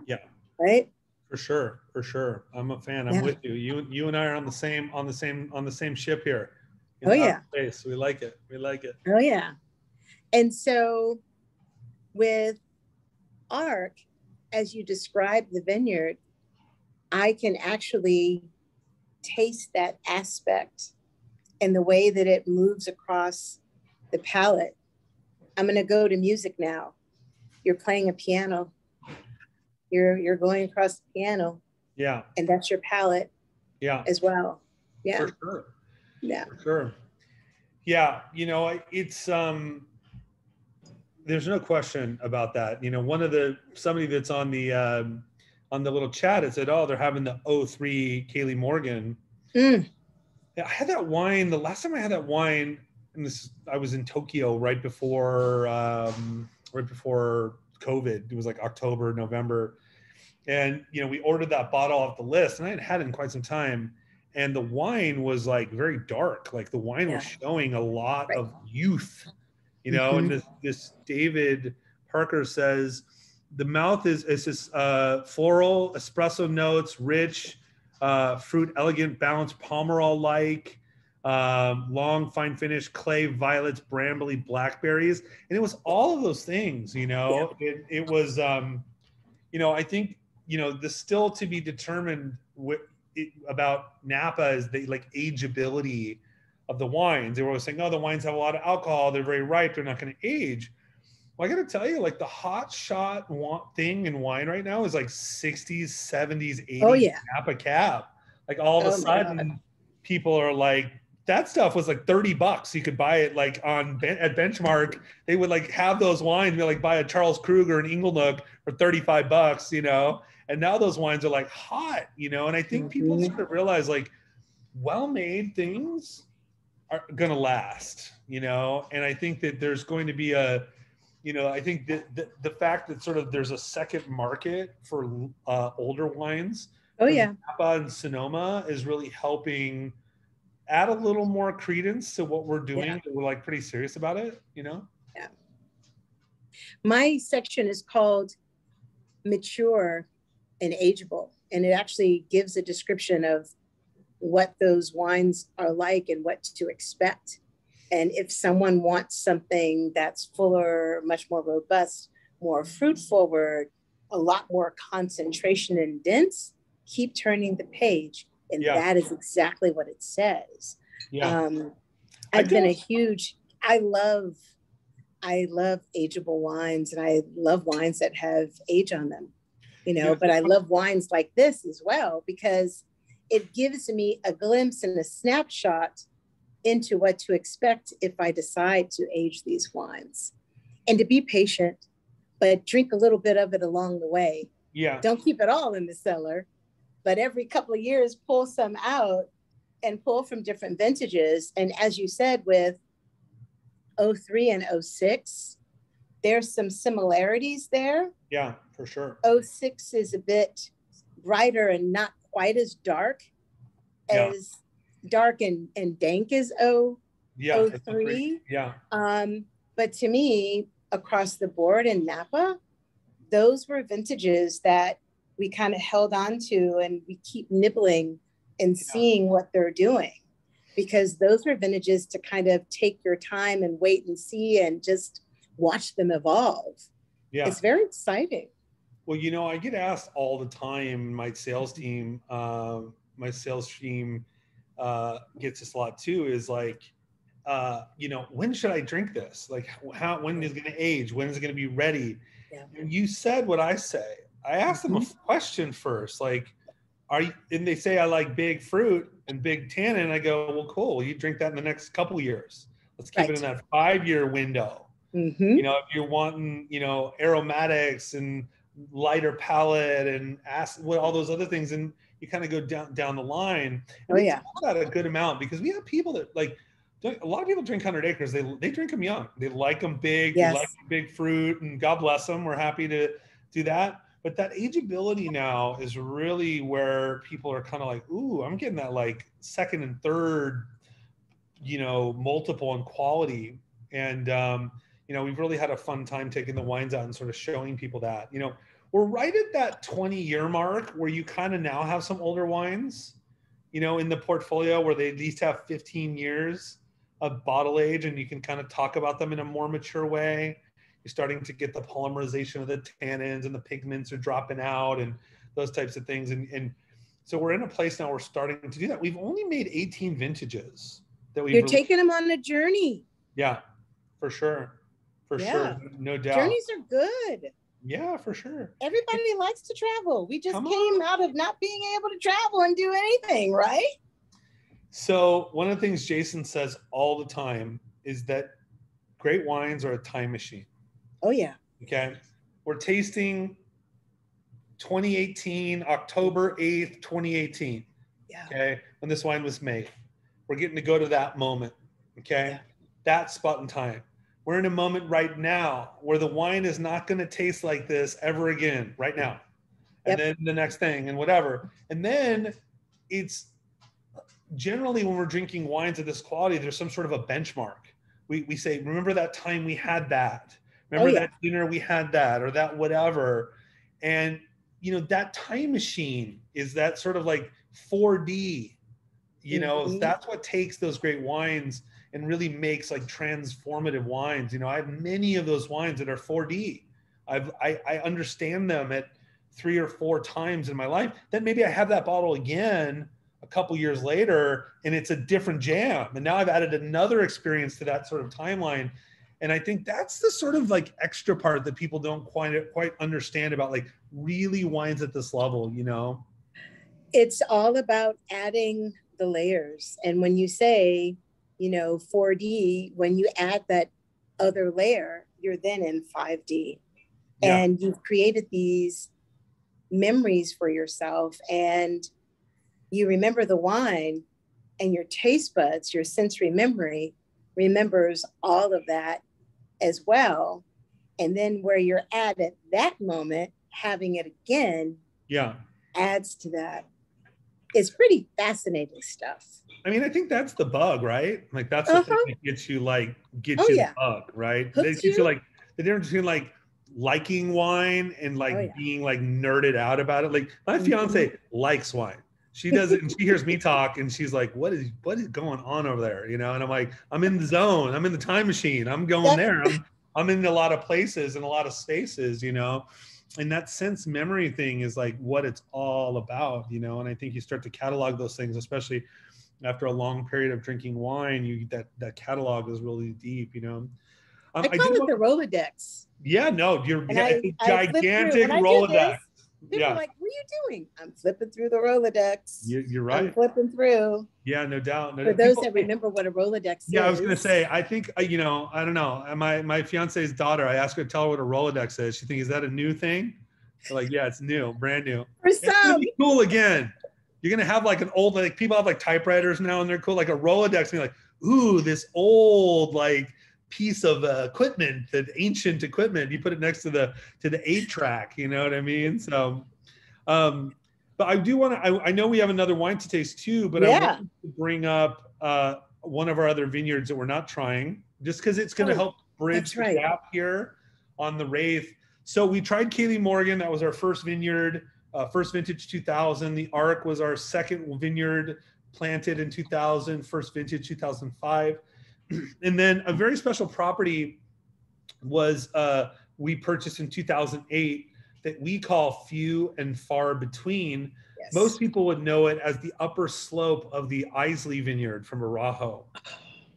Yeah. Right. For sure, for sure. I'm a fan. I'm Yeah. with you. You and I are on the same ship here. Oh, yeah. Space. We like it. We like it. Oh, yeah. And so with Ark, as you describe the vineyard, I can actually taste that aspect and the way that it moves across the palette. I'm going to go to music now. You're playing a piano. You're going across the piano. Yeah. And that's your palette. Yeah. As well. Yeah. For sure. Yeah. For sure. Yeah. You know, it's there's no question about that. You know, somebody that's on the little chat, it said, oh, they're having the 03 Kaylee Morgan. Yeah, I had that wine. The last time I had that wine, and I was in Tokyo right before COVID. It was like October, November. And, you know, we ordered that bottle off the list, and I hadn't had it in quite some time. And the wine was like very dark. Like the wine was showing a lot of youth, you know. And this David Parker says the mouth is this floral espresso notes, rich fruit, elegant, balanced, Pomerol like. long fine finish, clay, violets, brambly, blackberries, and it was all of those things. It was I think the still to be determined about Napa is the like ageability of the wines. They were always saying, oh, the wines have a lot of alcohol, they're very ripe, they're not going to age. Well, I got to tell you, like the hot shot thing in wine right now is like 60s, 70s, 80s Oh yeah. Napa Cab. Like all of a sudden, people are like, that stuff was like $30. You could buy it like at Benchmark. They would like have those wines. They like buy a Charles Kruger and Inglenook for $35, And now those wines are like hot, And I think people sort of realize like well-made things are going to last, And I think that there's going to be I think that the fact that sort of there's a second market for older wines. Oh yeah. Napa and Sonoma is really helping add a little more credence to what we're doing. Yeah. We're like pretty serious about it, Yeah. My section is called Mature and Ageable, and it actually gives a description of what those wines are like and what to expect. And if someone wants something that's fuller, much more robust, more fruit forward, a lot more concentration and dense, keep turning the page. And that is exactly what it says. Yeah. I love ageable wines, and I love wines that have age on them, but I love wines like this as well, because it gives me a glimpse and a snapshot into what to expect if I decide to age these wines, and to be patient, but drink a little bit of it along the way. Yeah. Don't keep it all in the cellar, but every couple of years, pull some out and pull from different vintages. And as you said, with 03 and 06, there's some similarities there. Yeah, for sure. 06 is a bit brighter and not quite as dark as dark and dank as 03. Yeah. But to me, across the board in Napa, those were vintages that we kind of held on to, and we keep nibbling and seeing what they're doing, because those were vintages to kind of take your time and wait and see and just watch them evolve. Yeah. It's very exciting. Well, I get asked all the time, my sales team gets this a lot too, is like, when should I drink this? Like when is it going to age? When is it going to be ready? Yeah. And you said what I say. I asked them a question first, like, and they say, I like big fruit and big tannin. And I go, well, cool. You drink that in the next couple years. Let's keep it in that 5-year window. Mm-hmm. If you're wanting, aromatics and lighter palate and acid, all those other things, and you kind of go down the line. Oh yeah, got a good amount, because we have people that like. A lot of people drink 100 Acres. They drink them young. They like them big. Yes. They like big fruit, and God bless them. We're happy to do that. But that ageability now is really where people are kind of like, ooh, I'm getting that like second and third, multiple in quality. And, we've really had a fun time taking the wines out and sort of showing people that, we're right at that 20-year mark where you kind of now have some older wines, in the portfolio where they at least have 15 years of bottle age, and you can kind of talk about them in a more mature way. You're starting to get the polymerization of the tannins, and the pigments are dropping out and those types of things. And so we're in a place now we're starting to do that. We've only made 18 vintages that we've You're taking them on a journey. Yeah, for sure. For sure. No doubt. Journeys are good. Yeah, for sure. Everybody likes to travel. We just came out of not being able to travel and do anything, right? So one of the things Jason says all the time is that great wines are a time machine. Oh, yeah. Okay. We're tasting 2018, October 8th, 2018. Yeah. Okay. When this wine was made. We're getting to go to that moment. Okay. Yeah. That spot in time. We're in a moment right now where the wine is not going to taste like this ever again, right now. And then the next thing and whatever. And then it's generally when we're drinking wines of this quality, there's some sort of a benchmark. We say, remember that time we had that. Remember that dinner we had that, or that whatever. And, that time machine is that sort of like 4D You know, Mm-hmm. that's what takes those great wines and really makes like transformative wines. You know, I have many of those wines that are 4D. I understand them at 3 or 4 times in my life. Then maybe I have that bottle again a couple years later and it's a different jam. And now I've added another experience to that sort of timeline. And I think that's the sort of like extra part that people don't quite understand about like really wines at this level, you know? It's all about adding the layers. And when you say, 4D, when you add that other layer, you're then in 5D. Yeah. And you've created these memories for yourself. And you remember the wine, and your taste buds, your sensory memory remembers all of that as well. And then where you're at that moment, having it again Yeah. adds to that. It's pretty fascinating stuff. I mean, I think that's the bug, right? Like that's the thing Uh-huh. that gets you Oh, the yeah. bug, right? That Hooks gets you you. like the difference between like liking wine and Oh, like yeah. being like nerded out about it. Like my Mhm. fiance likes wine. She does it and she hears me talk and she's like, what is going on over there? You know, and I'm like, I'm in the zone, I'm in the time machine, I'm going there. I'm in a lot of places and a lot of spaces, you know. And that sense memory thing is like what it's all about, you know. And I think you start to catalog those things, especially after a long period of drinking wine, that catalog is really deep, you know. I I call did it the Rolodex. yeah, no, And it's a I flip through. gigantic When I do this, Rolodex. people are Yeah, like, what are you doing? I'm flipping through the Rolodex. you're I'm right. flipping through. Yeah, no doubt. No For doubt. those People, that remember what a Rolodex yeah, I was gonna is. say, I think you know, I don't know. My fiance's daughter, I asked her to tell her what a Rolodex is. She thinks, is that a new thing? They're like, yeah, it's new, brand new. For It's gonna some. be cool again. You're gonna have like an old, like people have like typewriters now and they're cool, like a Rolodex, and you're like, ooh, this old like piece of equipment, that ancient equipment. You put it next to the 8-track, you know what I mean? So but I do want to, I know we have another wine to taste too, but I Yeah. wanted to bring up one of our other vineyards that we're not trying, just because it's going to help bridge the gap here on the Wraith. So we tried Kaylee Morgan. That was our first vineyard, first vintage 2000. The Ark was our second vineyard, planted in 2000, first vintage 2005. And then a very special property was we purchased in 2008 that we call Few and Far Between. Yes. Most people would know it as the upper slope of the Islay Vineyard from Arajo.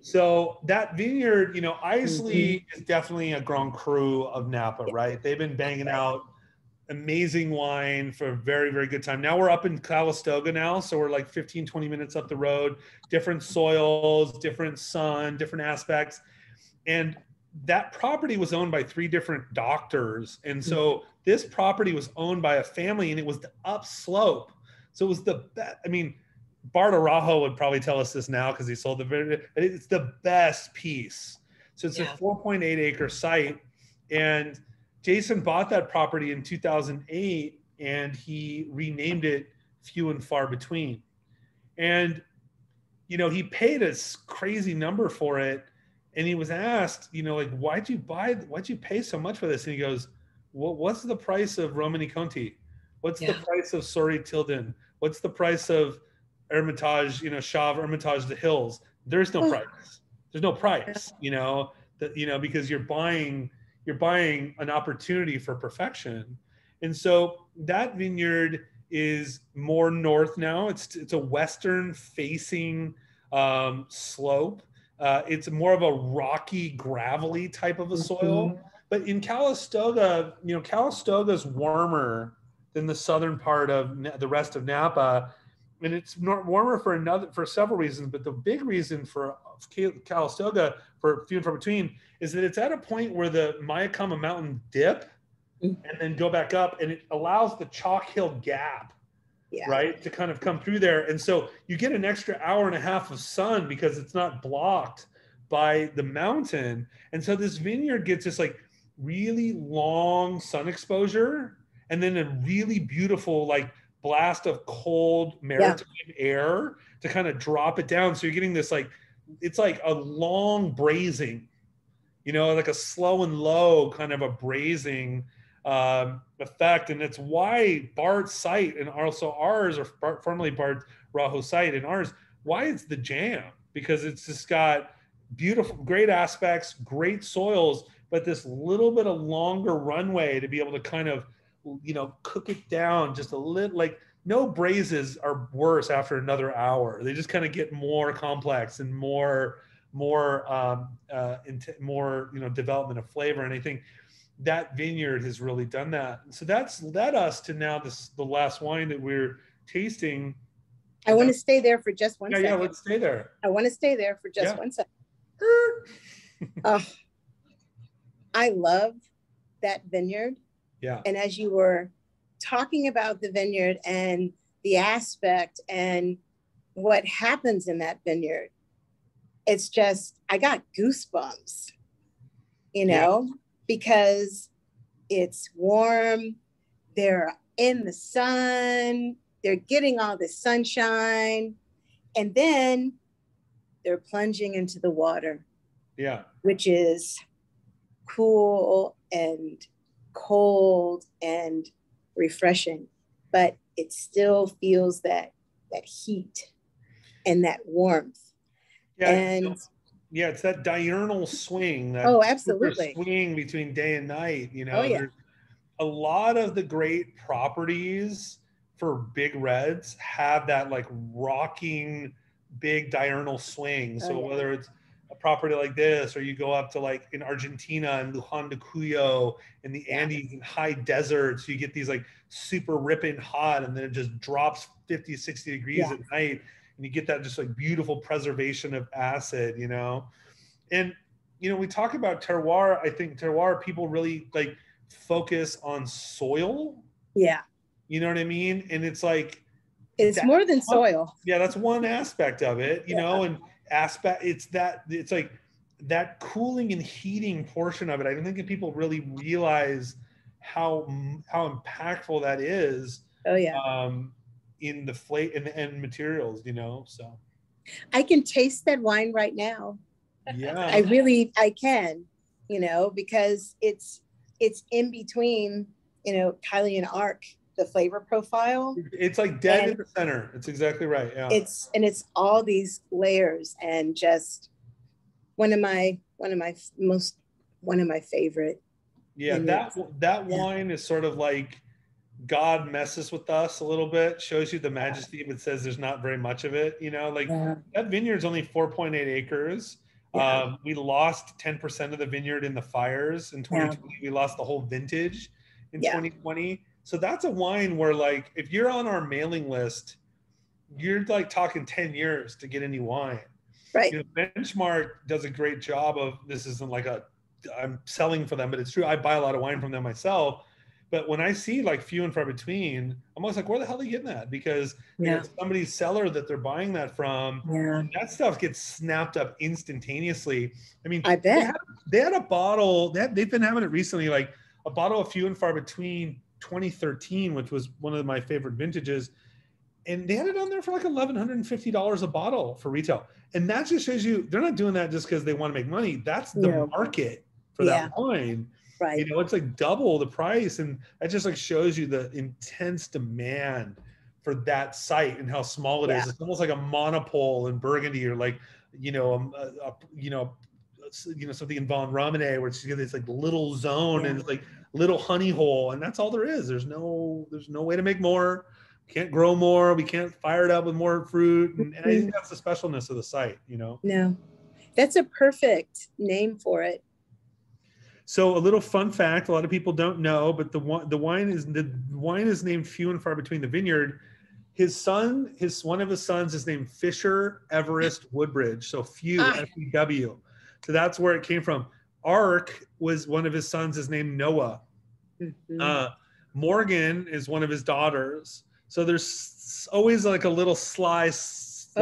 So that vineyard, you know, Islay is definitely a Grand Cru of Napa, right? They've been banging out amazing wine for a very, very good time. Now we're up in Calistoga now. So we're like 15, 20 minutes up the road, different soils, different sun, different aspects. And that property was owned by 3 different doctors. And so this property was owned by a family and it was the upslope. So it was the best. I mean, Bart Arajo would probably tell us this now because he sold it's the best piece. So it's a 4.8 acre site. And Jason bought that property in 2008 and he renamed it Few and Far Between. And, you know, he paid a crazy number for it. And he was asked, you know, like, why'd you pay so much for this? And he goes, well, what's the price of Romani Conti? What's the price of Sori Tilden? What's the price of Hermitage, you know, Chave Hermitage the Hills? There's no price. There's no price, you know, that, you know, because you're buying an opportunity for perfection. And so that vineyard is more north now. It's a western facing slope. It's more of a rocky, gravelly type of a soil. But in Calistoga, you know, Calistoga's warmer than the southern part of the rest of Napa. And it's warmer for several reasons. But the big reason for Calistoga, for Few and Far Between, is that it's at a point where the Mayakama Mountain dip and then go back up. And it allows the Chalk Hill Gap, right, to kind of come through there. And so you get an extra hour and a half of sun because it's not blocked by the mountain. And so this vineyard gets this like really long sun exposure and then a really beautiful like blast of cold maritime air to kind of drop it down. So you're getting this like, it's like a long brazing, you know, like a slow and low kind of a brazing effect. And it's why Bart's site and also ours, or formerly Bart Rajo site and ours, why it's the jam, because it's just got beautiful, great aspects, great soils, but this little bit of longer runway to be able to kind of, cook it down just a little. Like, no braises are worse after another hour. They just kind of get more complex and more development of flavor. And I think that vineyard has really done that. And so that's led us to now the last wine that we're tasting. I want to stay there for just one second. Yeah, let's stay there. I want to stay there for just 1 second. I love that vineyard. Yeah. And as you were talking about the vineyard and the aspect and what happens in that vineyard, it's just, I got goosebumps, because it's warm, they're in the sun, they're getting all the sunshine, and then they're plunging into the water. Yeah. Which is cool and cold and refreshing, but it still feels that heat and that warmth. Yeah. And yeah, it's that diurnal swing, that absolutely swing between day and night. There's a lot of the great properties for big reds have that like rocking big diurnal swing. So whether it's a property like this, or you go up to like in Argentina and Luján de Cuyo in the Andes and high deserts, you get these like super ripping hot, and then it just drops 50, 60 degrees at night. And you get that just like beautiful preservation of acid, And, we talk about terroir. I think terroir, people really like focus on soil. Yeah. You know what I mean? And it's like, it's more than soil. Yeah, that's one aspect of it, and it's like that cooling and heating portion of it. I don't think that people really realize how impactful that is. In the in the end materials, so I can taste that wine right now. Yeah, I can, because it's in between, Kylie and Arc, the flavor profile. It's like dead in the center. It's exactly right. Yeah. It's all these layers, and just one of my favorite. Yeah, that wine is sort of like God messes with us a little bit, shows you the majesty, but says there's not very much of it. That vineyard's only 4.8 acres. Yeah. We lost 10% of the vineyard in the fires in 2020. We lost the whole vintage in 2020. So that's a wine where, like, if you're on our mailing list, you're like talking 10 years to get any wine. Right. Benchmark does a great job of, this isn't like I'm selling for them, but it's true. I buy a lot of wine from them myself. But when I see like few and far between, I'm always like, where the hell are they getting that? Because it's somebody's cellar that they're buying that from. Yeah. That stuff gets snapped up instantaneously. I mean, I bet they had a bottle they've been having it recently, like a bottle of few and far between 2013, which was one of my favorite vintages. And they had it on there for like $1,150 a bottle for retail. And that just shows you they're not doing that just because they want to make money. That's the market for that wine. Right. It's like double the price. And that just like shows you the intense demand for that site and how small it is. It's almost like a monopole in Burgundy, or like, something in Von Romane, where it's this like little zone and it's like little honey hole. And that's all there is. There's no way to make more. We can't grow more. We can't fire it up with more fruit. And I think that's the specialness of the site, No, that's a perfect name for it. So a little fun fact, a lot of people don't know, but the wine is named Few and Far Between the Vineyard. One of his sons is named Fisher Everest Woodbridge. So Few, F-E-W. So that's where it came from. Arc was one of his sons is named Noah. Mm-hmm. Morgan is one of his daughters. So there's always like a little slice,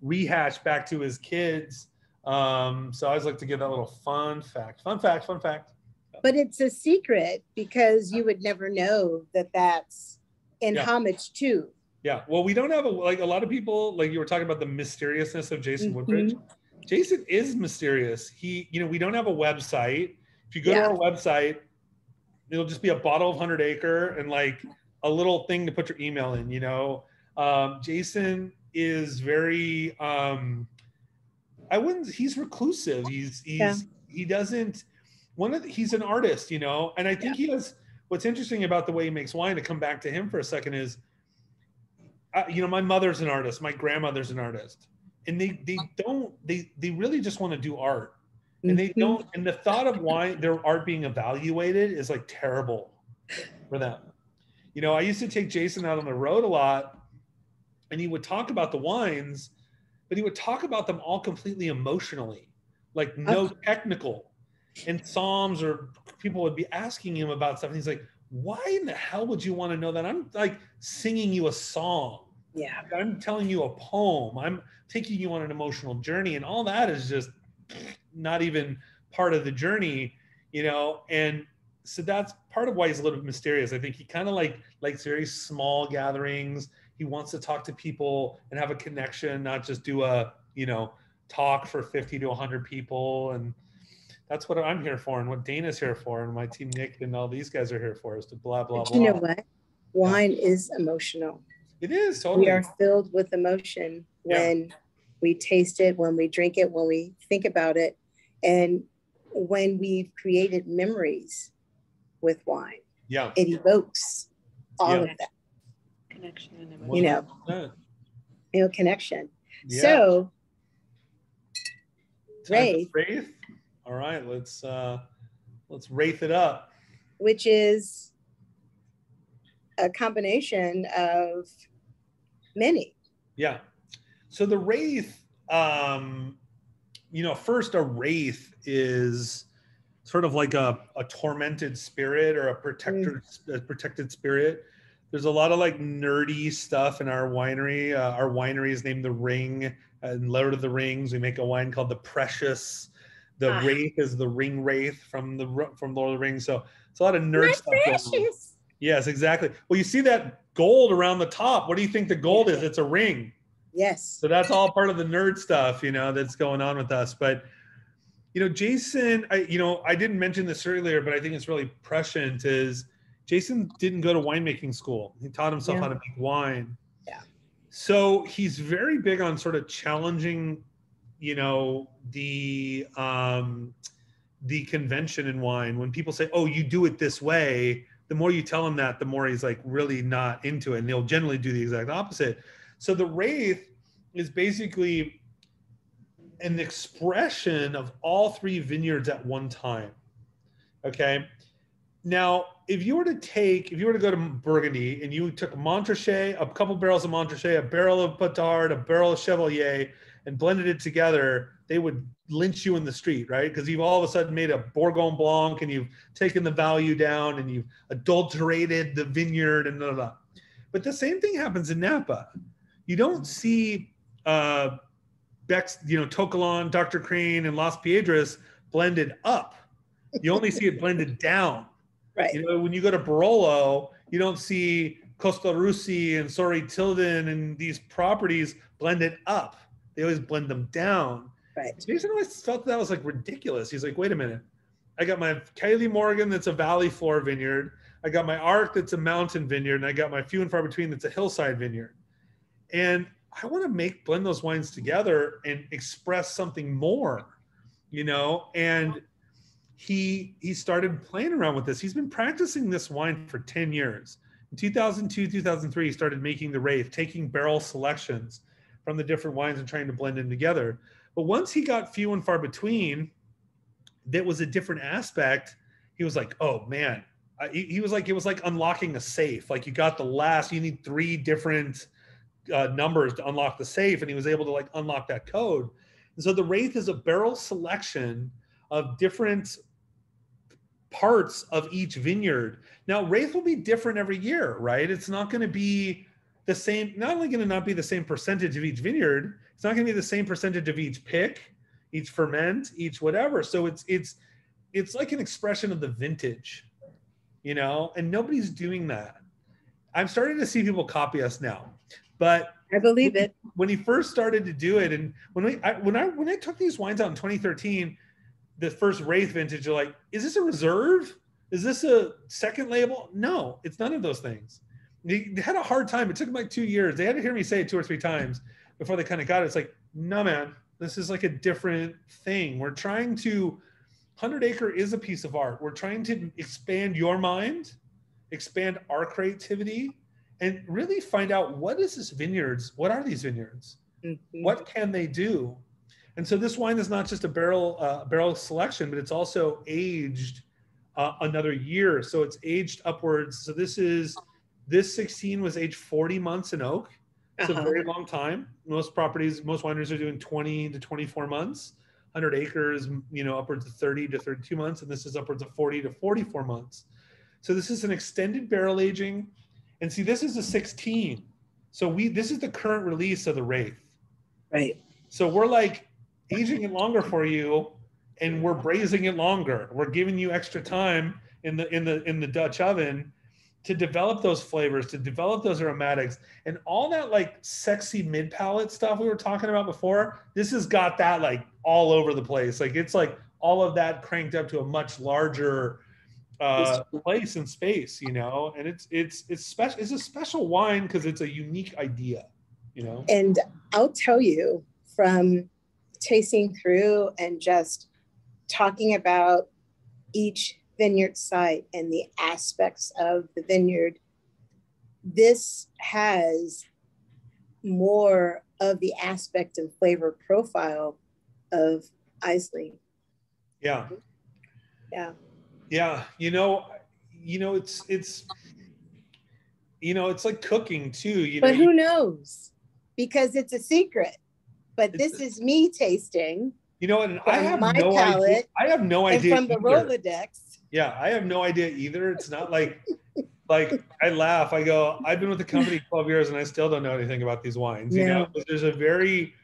rehash back to his kids. So I always like to give that little fun fact. But it's a secret, because you would never know that that's in homage to. Yeah. Well, we don't have a lot of people, like you were talking about the mysteriousness of Jason Woodbridge. Jason is mysterious. We don't have a website. If you go to our website, it'll just be a bottle of 100 Acre and like a little thing to put your email in, Jason is very, he's reclusive. Yeah. He doesn't, he's an artist, you know, and I think he has, what's interesting about the way he makes wine, to come back to him for a second, is, you know, my mother's an artist, my grandmother's an artist, and they really just want to do art. And they don't, and the thought of wine, their art being evaluated is like terrible for them. You know, I used to take Jason out on the road a lot, and he would talk about the wines, but he would talk about them all completely emotionally, like no technical. And Psalms, or people would be asking him about stuff, and he's like, why in the hell would you want to know that? I'm like singing you a song. Yeah. I'm telling you a poem. I'm taking you on an emotional journey, and all that is just not even part of the journey, you know. And so that's part of why he's a little bit mysterious. I think he kind of likes very small gatherings. He wants to talk to people and have a connection, not just do a, you know, talk for 50 to 100 people. And that's what I'm here for, and what Dana's here for, and my team Nick and all these guys are here for, is to blah blah blah. You know what? Wine is emotional. It is, totally. We are filled with emotion when we taste it, when we drink it, when we think about it, and when we've created memories with wine. Yeah. It evokes all of that. Connection. You know, connection. Yeah. So, Wraith. All right, let's wraith it up. Which is a combination of many. Yeah. So the wraith, you know, first, a wraith is sort of like a tormented spirit, or a protected spirit. There's a lot of like nerdy stuff in our winery. Our winery is named The Ring, and Lord of the Rings. We make a wine called The Precious. The wraith is the ring wraith from Lord of the Rings. So it's a lot of nerd stuff going on. Yes, exactly. Well, you see that gold around the top. What do you think the gold is? It's a ring. Yes. So that's all part of the nerd stuff, you know, that's going on with us. But, you know, Jason, I didn't mention this earlier, but I think it's really prescient, is Jason didn't go to winemaking school. He taught himself how to make wine. Yeah. So he's very big on sort of challenging, you know, the convention in wine. When people say, oh, you do it this way, the more you tell him that, the more he's like really not into it. And he'll generally do the exact opposite. So the wraith is basically an expression of all three vineyards at one time. Okay. Now, if you were to go to Burgundy and you took Montrachet, a couple barrels of Montrachet, a barrel of Petard, a barrel of Chevalier, and blended it together, they would lynch you in the street, right? Because you've all of a sudden made a Bourgogne Blanc, and you've taken the value down, and you've adulterated the vineyard, and blah, blah. But the same thing happens in Napa. You don't see Beck's, you know, Tocolon, Dr. Crane, and Las Piedras blended up. You only see it blended down. Right. You know, when you go to Barolo, you don't see Costa Russi and Sori Tilden and these properties blended up. They always blend them down. Right. Jason always felt that was like ridiculous. He's like, wait a minute. I got my Kylie Morgan that's a valley floor vineyard. I got my Arc that's a mountain vineyard. And I got my Few and Far Between that's a hillside vineyard. And I want to blend those wines together and express something more, you know? And he started playing around with this. He's been practicing this wine for 10 years. In 2002, 2003, he started making the Wraith, taking barrel selections from the different wines and trying to blend them together. But once he got Few and Far Between, that was a different aspect. He was like, oh man, he was like, it was like unlocking a safe. Like you need 3 different numbers to unlock the safe. And he was able to like unlock that code. And so the Wraith is a barrel selection of different parts of each vineyard. Now, Wraith will be different every year, right? It's not going to be the same, not only going to not be the same percentage of each vineyard, it's not going to be the same percentage of each pick, each ferment, each whatever. So it's like an expression of the vintage, you know, and nobody's doing that. I'm starting to see people copy us now, but I believe it. When he first started to do it, and when I took these wines out in 2013, the first Wraith vintage, you're like, is this a reserve? Is this a second label? No, it's none of those things. They had a hard time. It took them like 2 years. They had to hear me say it 2 or 3 times. before they kind of got it. It's like, no, man, this is like a different thing. We're trying to, 100 Acre is a piece of art. We're trying to expand your mind, expand our creativity, and really find out what are these vineyards? Mm-hmm. What can they do? And so this wine is not just a barrel selection, but it's also aged another year. So it's aged upwards. So this 16 was aged 40 months in oak. So a very long time. Most wineries are doing 20 to 24 months. 100 Acres, upwards of 30 to 32 months. And this is upwards of 40 to 44 months. So this is an extended barrel aging. And see, this is a 16. So this is the current release of the Wraith. Right. So we're like aging it longer for you, and we're braising it longer. We're giving you extra time in the Dutch oven to develop those flavors, to develop those aromatics, and all that like sexy mid palate stuff we were talking about before. This has got that like all over the place. Like it's like all of that cranked up to a much larger place and space, and it's special. It's a special wine because it's a unique idea, And I'll tell you, from tasting through and just talking about each vineyard site and the aspects of the vineyard, this has more of the aspect and flavor profile of Islay. Yeah. Yeah. Yeah. It's like cooking too, But who knows? Because it's a secret. But this is me tasting. And I have no idea. I have no idea. And from the Rolodex. Yeah, I have no idea either. It's not like I laugh. I go, I've been with the company 12 years and I still don't know anything about these wines. But there's a very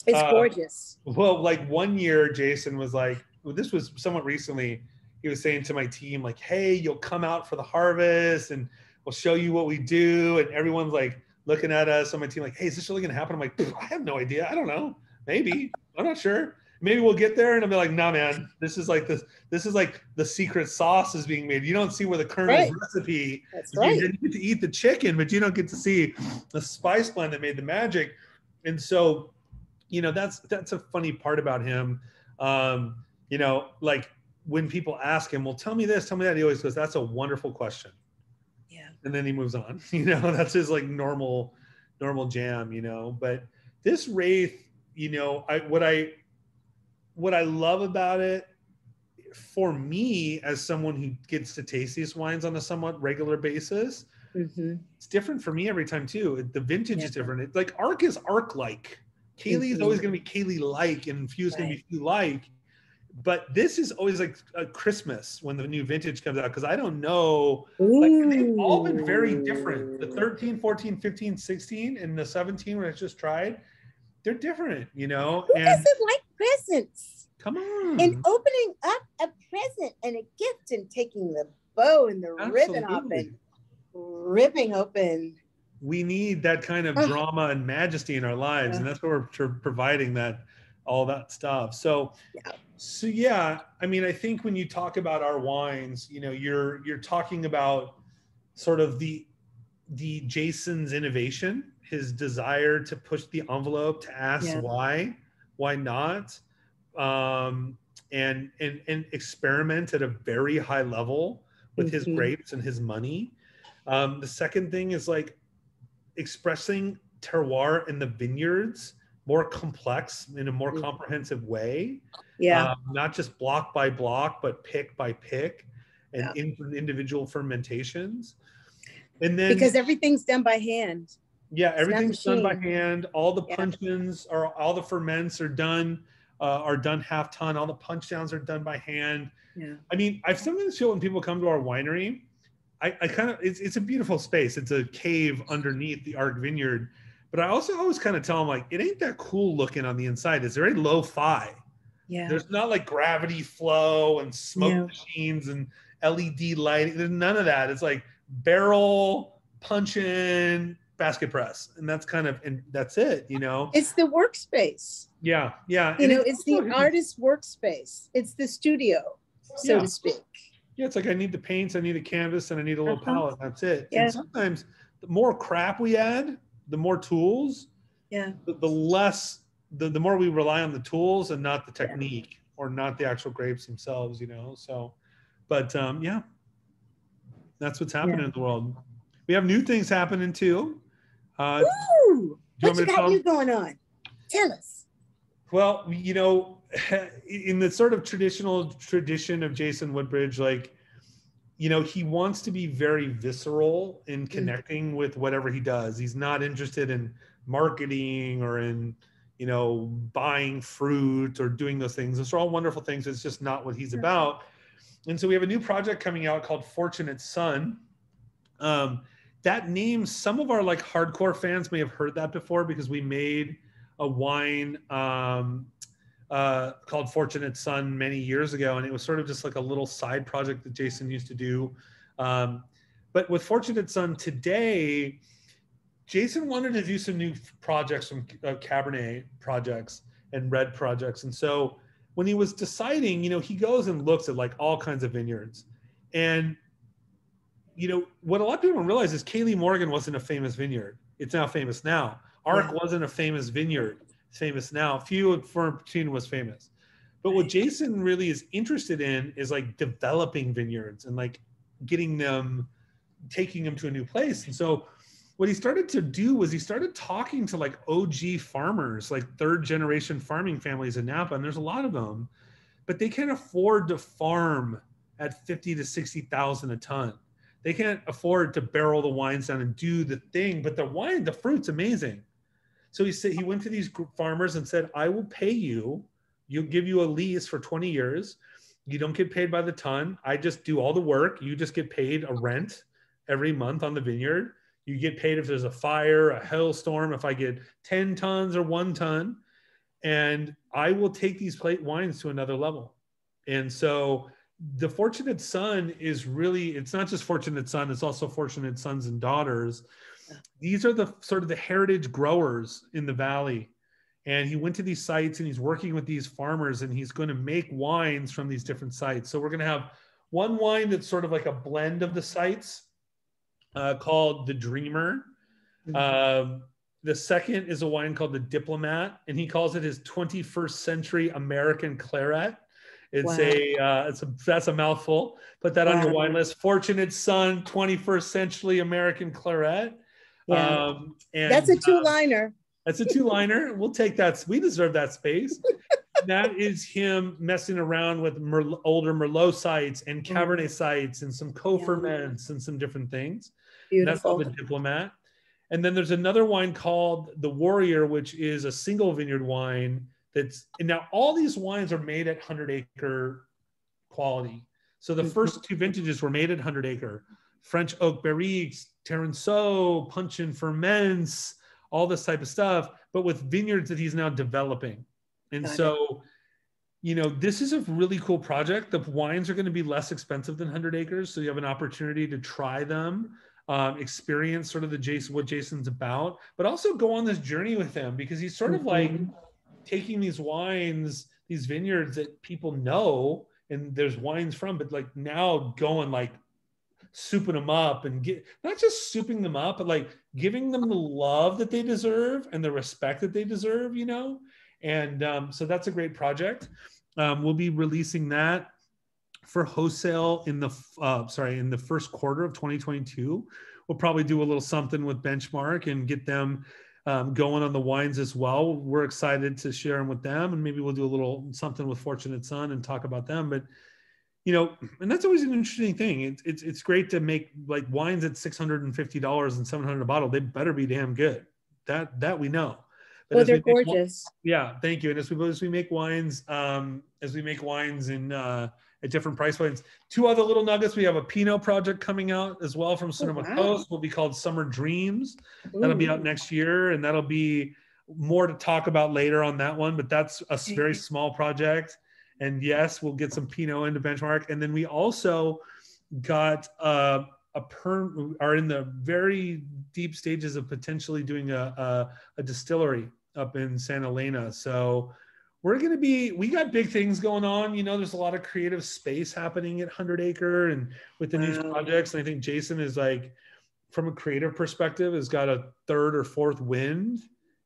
it's gorgeous. Well, like one year, Jason was like, this was somewhat recently. He was saying to my team, like, hey, you'll come out for the harvest and we'll show you what we do. And everyone's like looking at us on my team, like, hey, is this really gonna happen? I'm like, I have no idea. I don't know. Maybe. I'm not sure. Maybe we'll get there and I'll be like, nah, man, this is like the secret sauce is being made. You don't see where the Colonel's recipe. That's right. You get to eat the chicken, but you don't get to see the spice blend that made the magic. And so, that's a funny part about him. Like when people ask him, well, tell me this, tell me that, he always goes, that's a wonderful question. Yeah. And then he moves on, that's his like normal jam, but this Wraith, what I love about it, for me as someone who gets to taste these wines on a somewhat regular basis, it's different for me every time too. The vintage is different. It's like Arc is Arc-like. Kaylee is always going to be Kaylee-like, and Few is going to be Few-like. But this is always like a Christmas when the new vintage comes out, because I don't know. Like, they've all been very different. The 13, 14, 15, 16, and the 17 when I just tried, they're different, Who doesn't like presents? Come on. And opening up a present and a gift and taking the bow and the ribbon off and ripping open. We need that kind of drama and majesty in our lives, and that's what we're providing, all that stuff. So yeah, I mean, I think when you talk about our wines, you're talking about sort of the Jason's innovation, his desire to push the envelope, to ask why not, and experiment at a very high level with his grapes and his money. The second thing is like expressing terroir in the vineyards more complex, in a more comprehensive way. Not just block by block, but pick by pick, and individual fermentations. And then because everything's done by hand. Yeah, everything's done by hand. All the punch-ins all the ferments are done half ton. All the punch downs are done by hand. I mean, I've sometimes feel when people come to our winery, I kind of, it's a beautiful space. It's a cave underneath the Arc Vineyard. But I also always kind of tell them, like, it ain't that cool looking on the inside. It's very lo-fi. There's not like gravity flow and smoke machines and LED lighting. There's none of that. It's like barrel, punch in, basket press. And that's kind of, and that's it, It's the workspace. Yeah. It's the artist's workspace. It's the studio, so to speak. Yeah, it's like I need the paints, I need a canvas, and I need a little palette. That's it. And sometimes the more crap we add, the more tools, Yeah. the less, the more we rely on the tools and not the technique or not the actual grapes themselves, you know? So, but yeah, that's what's happening in the world. We have new things happening too. Ooh, what you got new them? going on? Tell us. Well, you know, in the sort of tradition of Jason Woodbridge, like, you know, he wants to be very visceral in connecting with whatever he does. He's not interested in marketing or in, you know, buying fruit or doing those things. Those are all wonderful things. It's just not what he's about. And so we have a new project coming out called Fortunate Son. That name, some of our like hardcore fans may have heard that before because we made a wine called Fortunate Son many years ago, and it was sort of just like a little side project that Jason used to do. But with Fortunate Son today, Jason wanted to do some new projects, some Cabernet projects and red projects. And so when he was deciding, you know, he goes and looks at like all kinds of vineyards. And, you know, what a lot of people don't realize is Kaylee Morgan wasn't a famous vineyard. It's now famous now. Ark wasn't a famous vineyard. It's famous now. Few Fortune was famous. But what Jason really is interested in is like developing vineyards and like getting them, taking them to a new place. And so what he started to do was he started talking to like OG farmers, like third generation farming families in Napa. And there's a lot of them, but they can't afford to farm at 50 to 60,000 a ton. They can't afford to barrel the wines down and do the thing, but the wine, the fruit's amazing. So he said, he went to these farmers and said, I will pay you. You'll give you a lease for 20 years. You don't get paid by the ton. I just do all the work. You just get paid a rent every month on the vineyard. You get paid if there's a fire, a hailstorm, if I get 10 tons or 1 ton, and I will take these wines to another level. And so the Fortunate Son is really, it's not just Fortunate Son, it's also Fortunate Sons and Daughters. These are the sort of the heritage growers in the Valley. And he went to these sites and he's working with these farmers and he's going to make wines from these different sites. So we're going to have one wine that's sort of like a blend of the sites called the Dreamer. The second is a wine called the Diplomat, and he calls it his 21st century American claret. That's a mouthful. Put that on your wine list. Fortunate Son, 21st century American claret. And that's a two-liner. That's a two-liner. We'll take that. We deserve that space. That is him messing around with older Merlot sites and Cabernet sites and some co-ferments and some different things. Beautiful. That's called the Diplomat. And then there's another wine called the Warrior, which is a single vineyard wine. And now all these wines are made at 100-acre quality. So the first 2 vintages were made at 100-acre. French Oak Barriques, Terranceau, Punch and Ferments, all this type of stuff, but with vineyards that he's now developing. And so, you know, this is a really cool project. The wines are going to be less expensive than 100 acres. So you have an opportunity to try them, experience sort of what Jason's about, but also go on this journey with him because he's sort of like taking these wines, these vineyards that people know, and there's wines from, but like now going like souping them up and not just souping them up, but like giving them the love that they deserve and the respect that they deserve, you know? And so that's a great project. We'll be releasing that for wholesale in the first quarter of 2022. We'll probably do a little something with Benchmark and get them going on the wines as well. We're excited to share them with them, and maybe we'll do a little something with Fortunate Son and talk about them. But you know, and that's always an interesting thing. It's great to make like wines at $650 and $700 a bottle. They better be damn good. That we know. But well, they're gorgeous. Thank you. And as we make wines, in at different price points. 2 other little nuggets. We have a Pinot project coming out as well from Sonoma Coast. Will be called Summer Dreams. That'll be out next year, and that'll be more to talk about later on that one. But that's a very small project. And yes, we'll get some Pinot into Benchmark. And then we also got are in the very deep stages of potentially doing a distillery up in Santa Elena. So we got big things going on. You know, there's a lot of creative space happening at 100 Acre and with the new projects. And I think Jason is like, from a creative perspective, has got a 3rd or 4th wind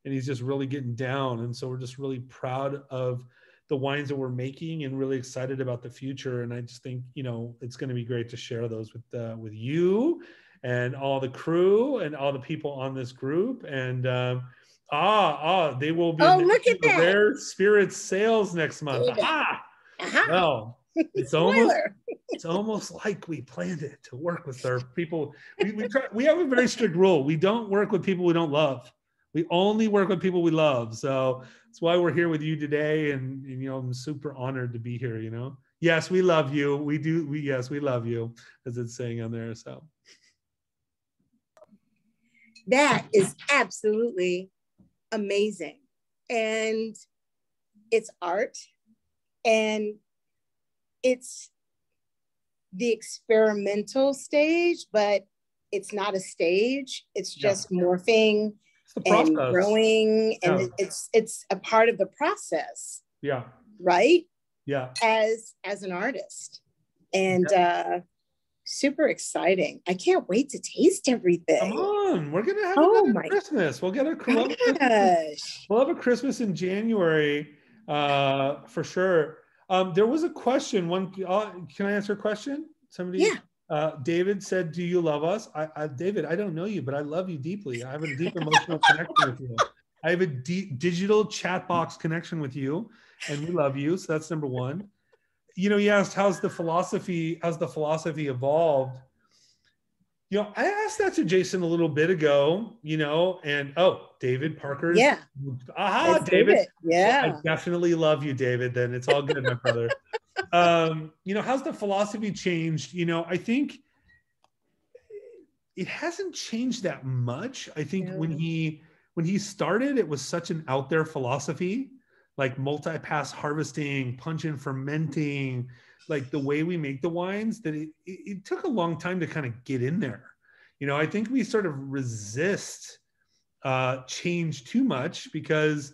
and he's just really getting down. And so we're just really proud of the wines that we're making and really excited about the future. And I just think, you know, it's going to be great to share those with you and all the crew and all the people on this group. And they will be Oh, look announcing at the that. Rare Spirits sales next month. David. Aha! Aha. Well, it's Spoiler. it's almost like we planned it to work with our people. We have a very strict rule. We don't work with people we don't love. We only work with people we love. So that's why we're here with you today. And you know, I'm super honored to be here, you know. Yes, we love you. We do. Yes, we love you, as it's saying on there. So that is absolutely amazing. And it's art, and it's the experimental stage, but it's not a stage. It's just morphing and growing, and it's a part of the process. Yeah. Right? Yeah. As an artist. And super exciting. I can't wait to taste everything. Come on, we're gonna have another Christmas. We'll we'll have a Christmas in January for sure. There was a question. Can I answer a question? Somebody. Yeah. David said, "Do you love us?" David, I don't know you, but I love you deeply. I have a deep emotional connection with you. I have a deep digital chat box connection with you, and we love you. So that's number one. You know, he asked, how's the philosophy evolved? You know, I asked that to Jason a little bit ago, you know, and David Parker's. Yeah. Aha, David. Yeah. Well, I definitely love you, David. Then it's all good, my brother. You know, how's the philosophy changed? You know, I think it hasn't changed that much. I think when he started, it was such an out there philosophy, like multi-pass harvesting, punch and fermenting, like the way we make the wines, that it took a long time to kind of get in there. You know, I think we sort of resist change too much because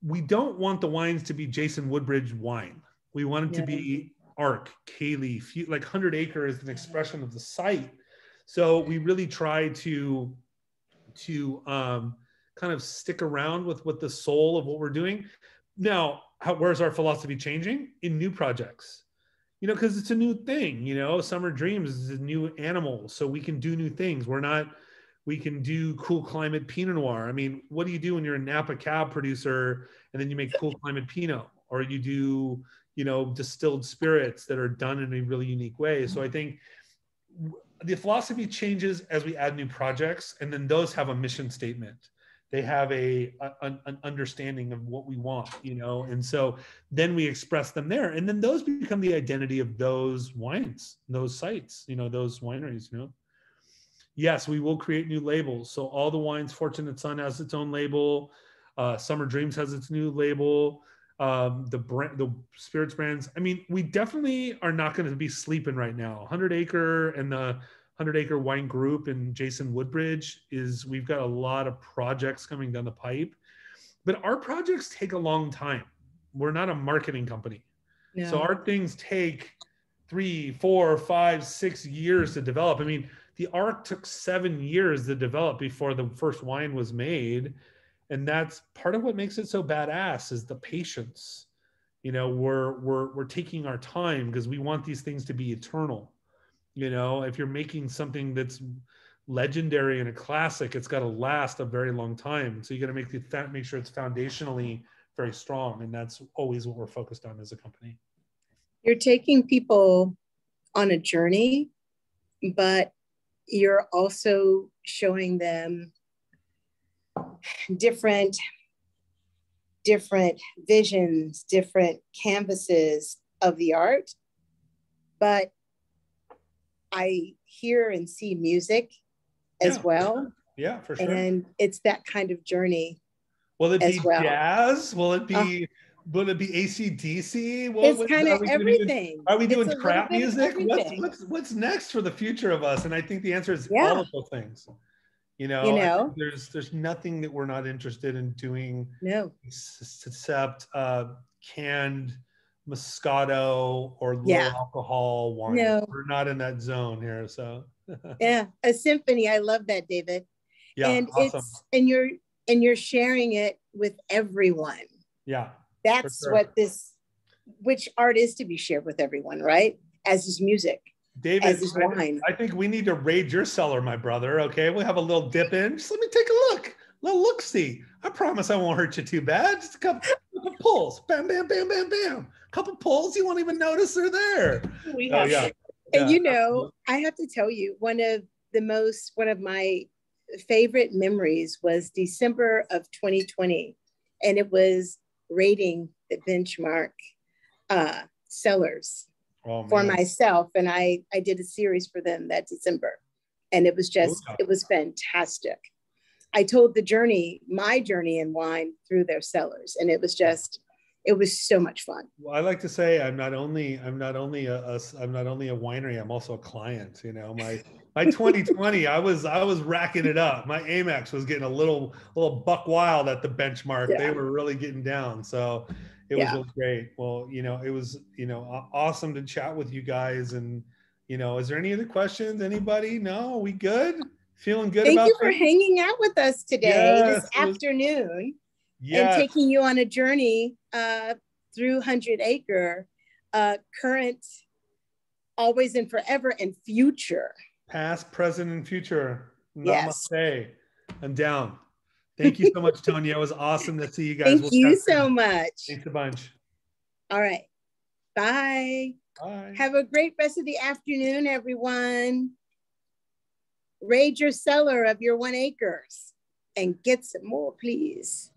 we don't want the wines to be Jason Woodbridge wine. We want it to be Arc, Kaylee, like 100 Acre is an expression of the site. So we really try to kind of stick around with what the soul of what we're doing. Now, where's our philosophy changing? In new projects, you know, because it's a new thing, you know, Summer Dreams is a new animal. So we can do new things. We can do cool climate Pinot Noir. I mean, what do you do when you're a Napa Cab producer and then you make cool climate Pinot, or you do, you know, distilled spirits that are done in a really unique way. So I think the philosophy changes as we add new projects, and then those have a mission statement. They have an understanding of what we want, you know, and so then we express them there, and then those become the identity of those wines, those sites, you know, those wineries, you know. Yes, we will create new labels. So all the wines, Fortunate Son has its own label. Summer Dreams has its new label. The spirits brands. I mean, we definitely are not going to be sleeping right now. 100 Acre and the 100 Acre Wine Group and Jason Woodbridge we've got a lot of projects coming down the pipe, but our projects take a long time. We're not a marketing company. No. So our things take 3, 4, 5, 6 years to develop. I mean, the Arc took 7 years to develop before the first wine was made. And that's part of what makes it so badass, is the patience. You know, we're taking our time because we want these things to be eternal. You know, if you're making something that's legendary and a classic, it's got to last a very long time. So you got to make sure it's foundationally very strong. And that's always what we're focused on as a company. You're taking people on a journey, but you're also showing them different visions, different canvases of the art. But I hear and see music as well. Yeah, for sure. And it's that kind of journey. Will it be jazz? Will it be AC/DC? It's kind of everything. Are we doing trap music? What's next for the future of us? And I think the answer is all of those things. You know, there's nothing that we're not interested in doing. No. Except canned Moscato or low alcohol wine. No. We're not in that zone here. So yeah, a symphony. I love that, David. Yeah, and awesome. and you're sharing it with everyone. Yeah. That's sure. what which art is to be shared with everyone, right? As is music. David, as is wine. I think we need to raid your cellar, my brother. Okay, we'll have a little dip in. Just let me take a look. Little look-see. I promise I won't hurt you too bad. Just a couple pulls. Bam, bam, bam, bam, bam. A couple pulls, you won't even notice they're there. We have yeah. And you know, I have to tell you, one of my favorite memories was December of 2020. And it was rating the benchmark Cellars for myself. And I did a series for them that December. And it was it was fantastic. I told my journey in wine through their cellars. And it was so much fun. Well, I like to say I'm not only a winery, I'm also a client. You know, my 2020, I was racking it up. My Amex was getting a little buck wild at the benchmark. They were really getting down. So it was really great. Well, you know, it was, you know, awesome to chat with you guys. And, you know, is there any other questions? Anybody? No, we good? Feeling good Thank about you for hanging out with us today, this afternoon, and taking you on a journey through 100 Acre, current, always and forever, and future. Past, present, and future. Yes. Namaste. I'm down. Thank you so much, Tonya. It was awesome to see you guys. Thank you so much. Thanks a bunch. All right. Bye. Bye. Have a great rest of the afternoon, everyone. Raid your cellar of your 1 acres and get some more, please.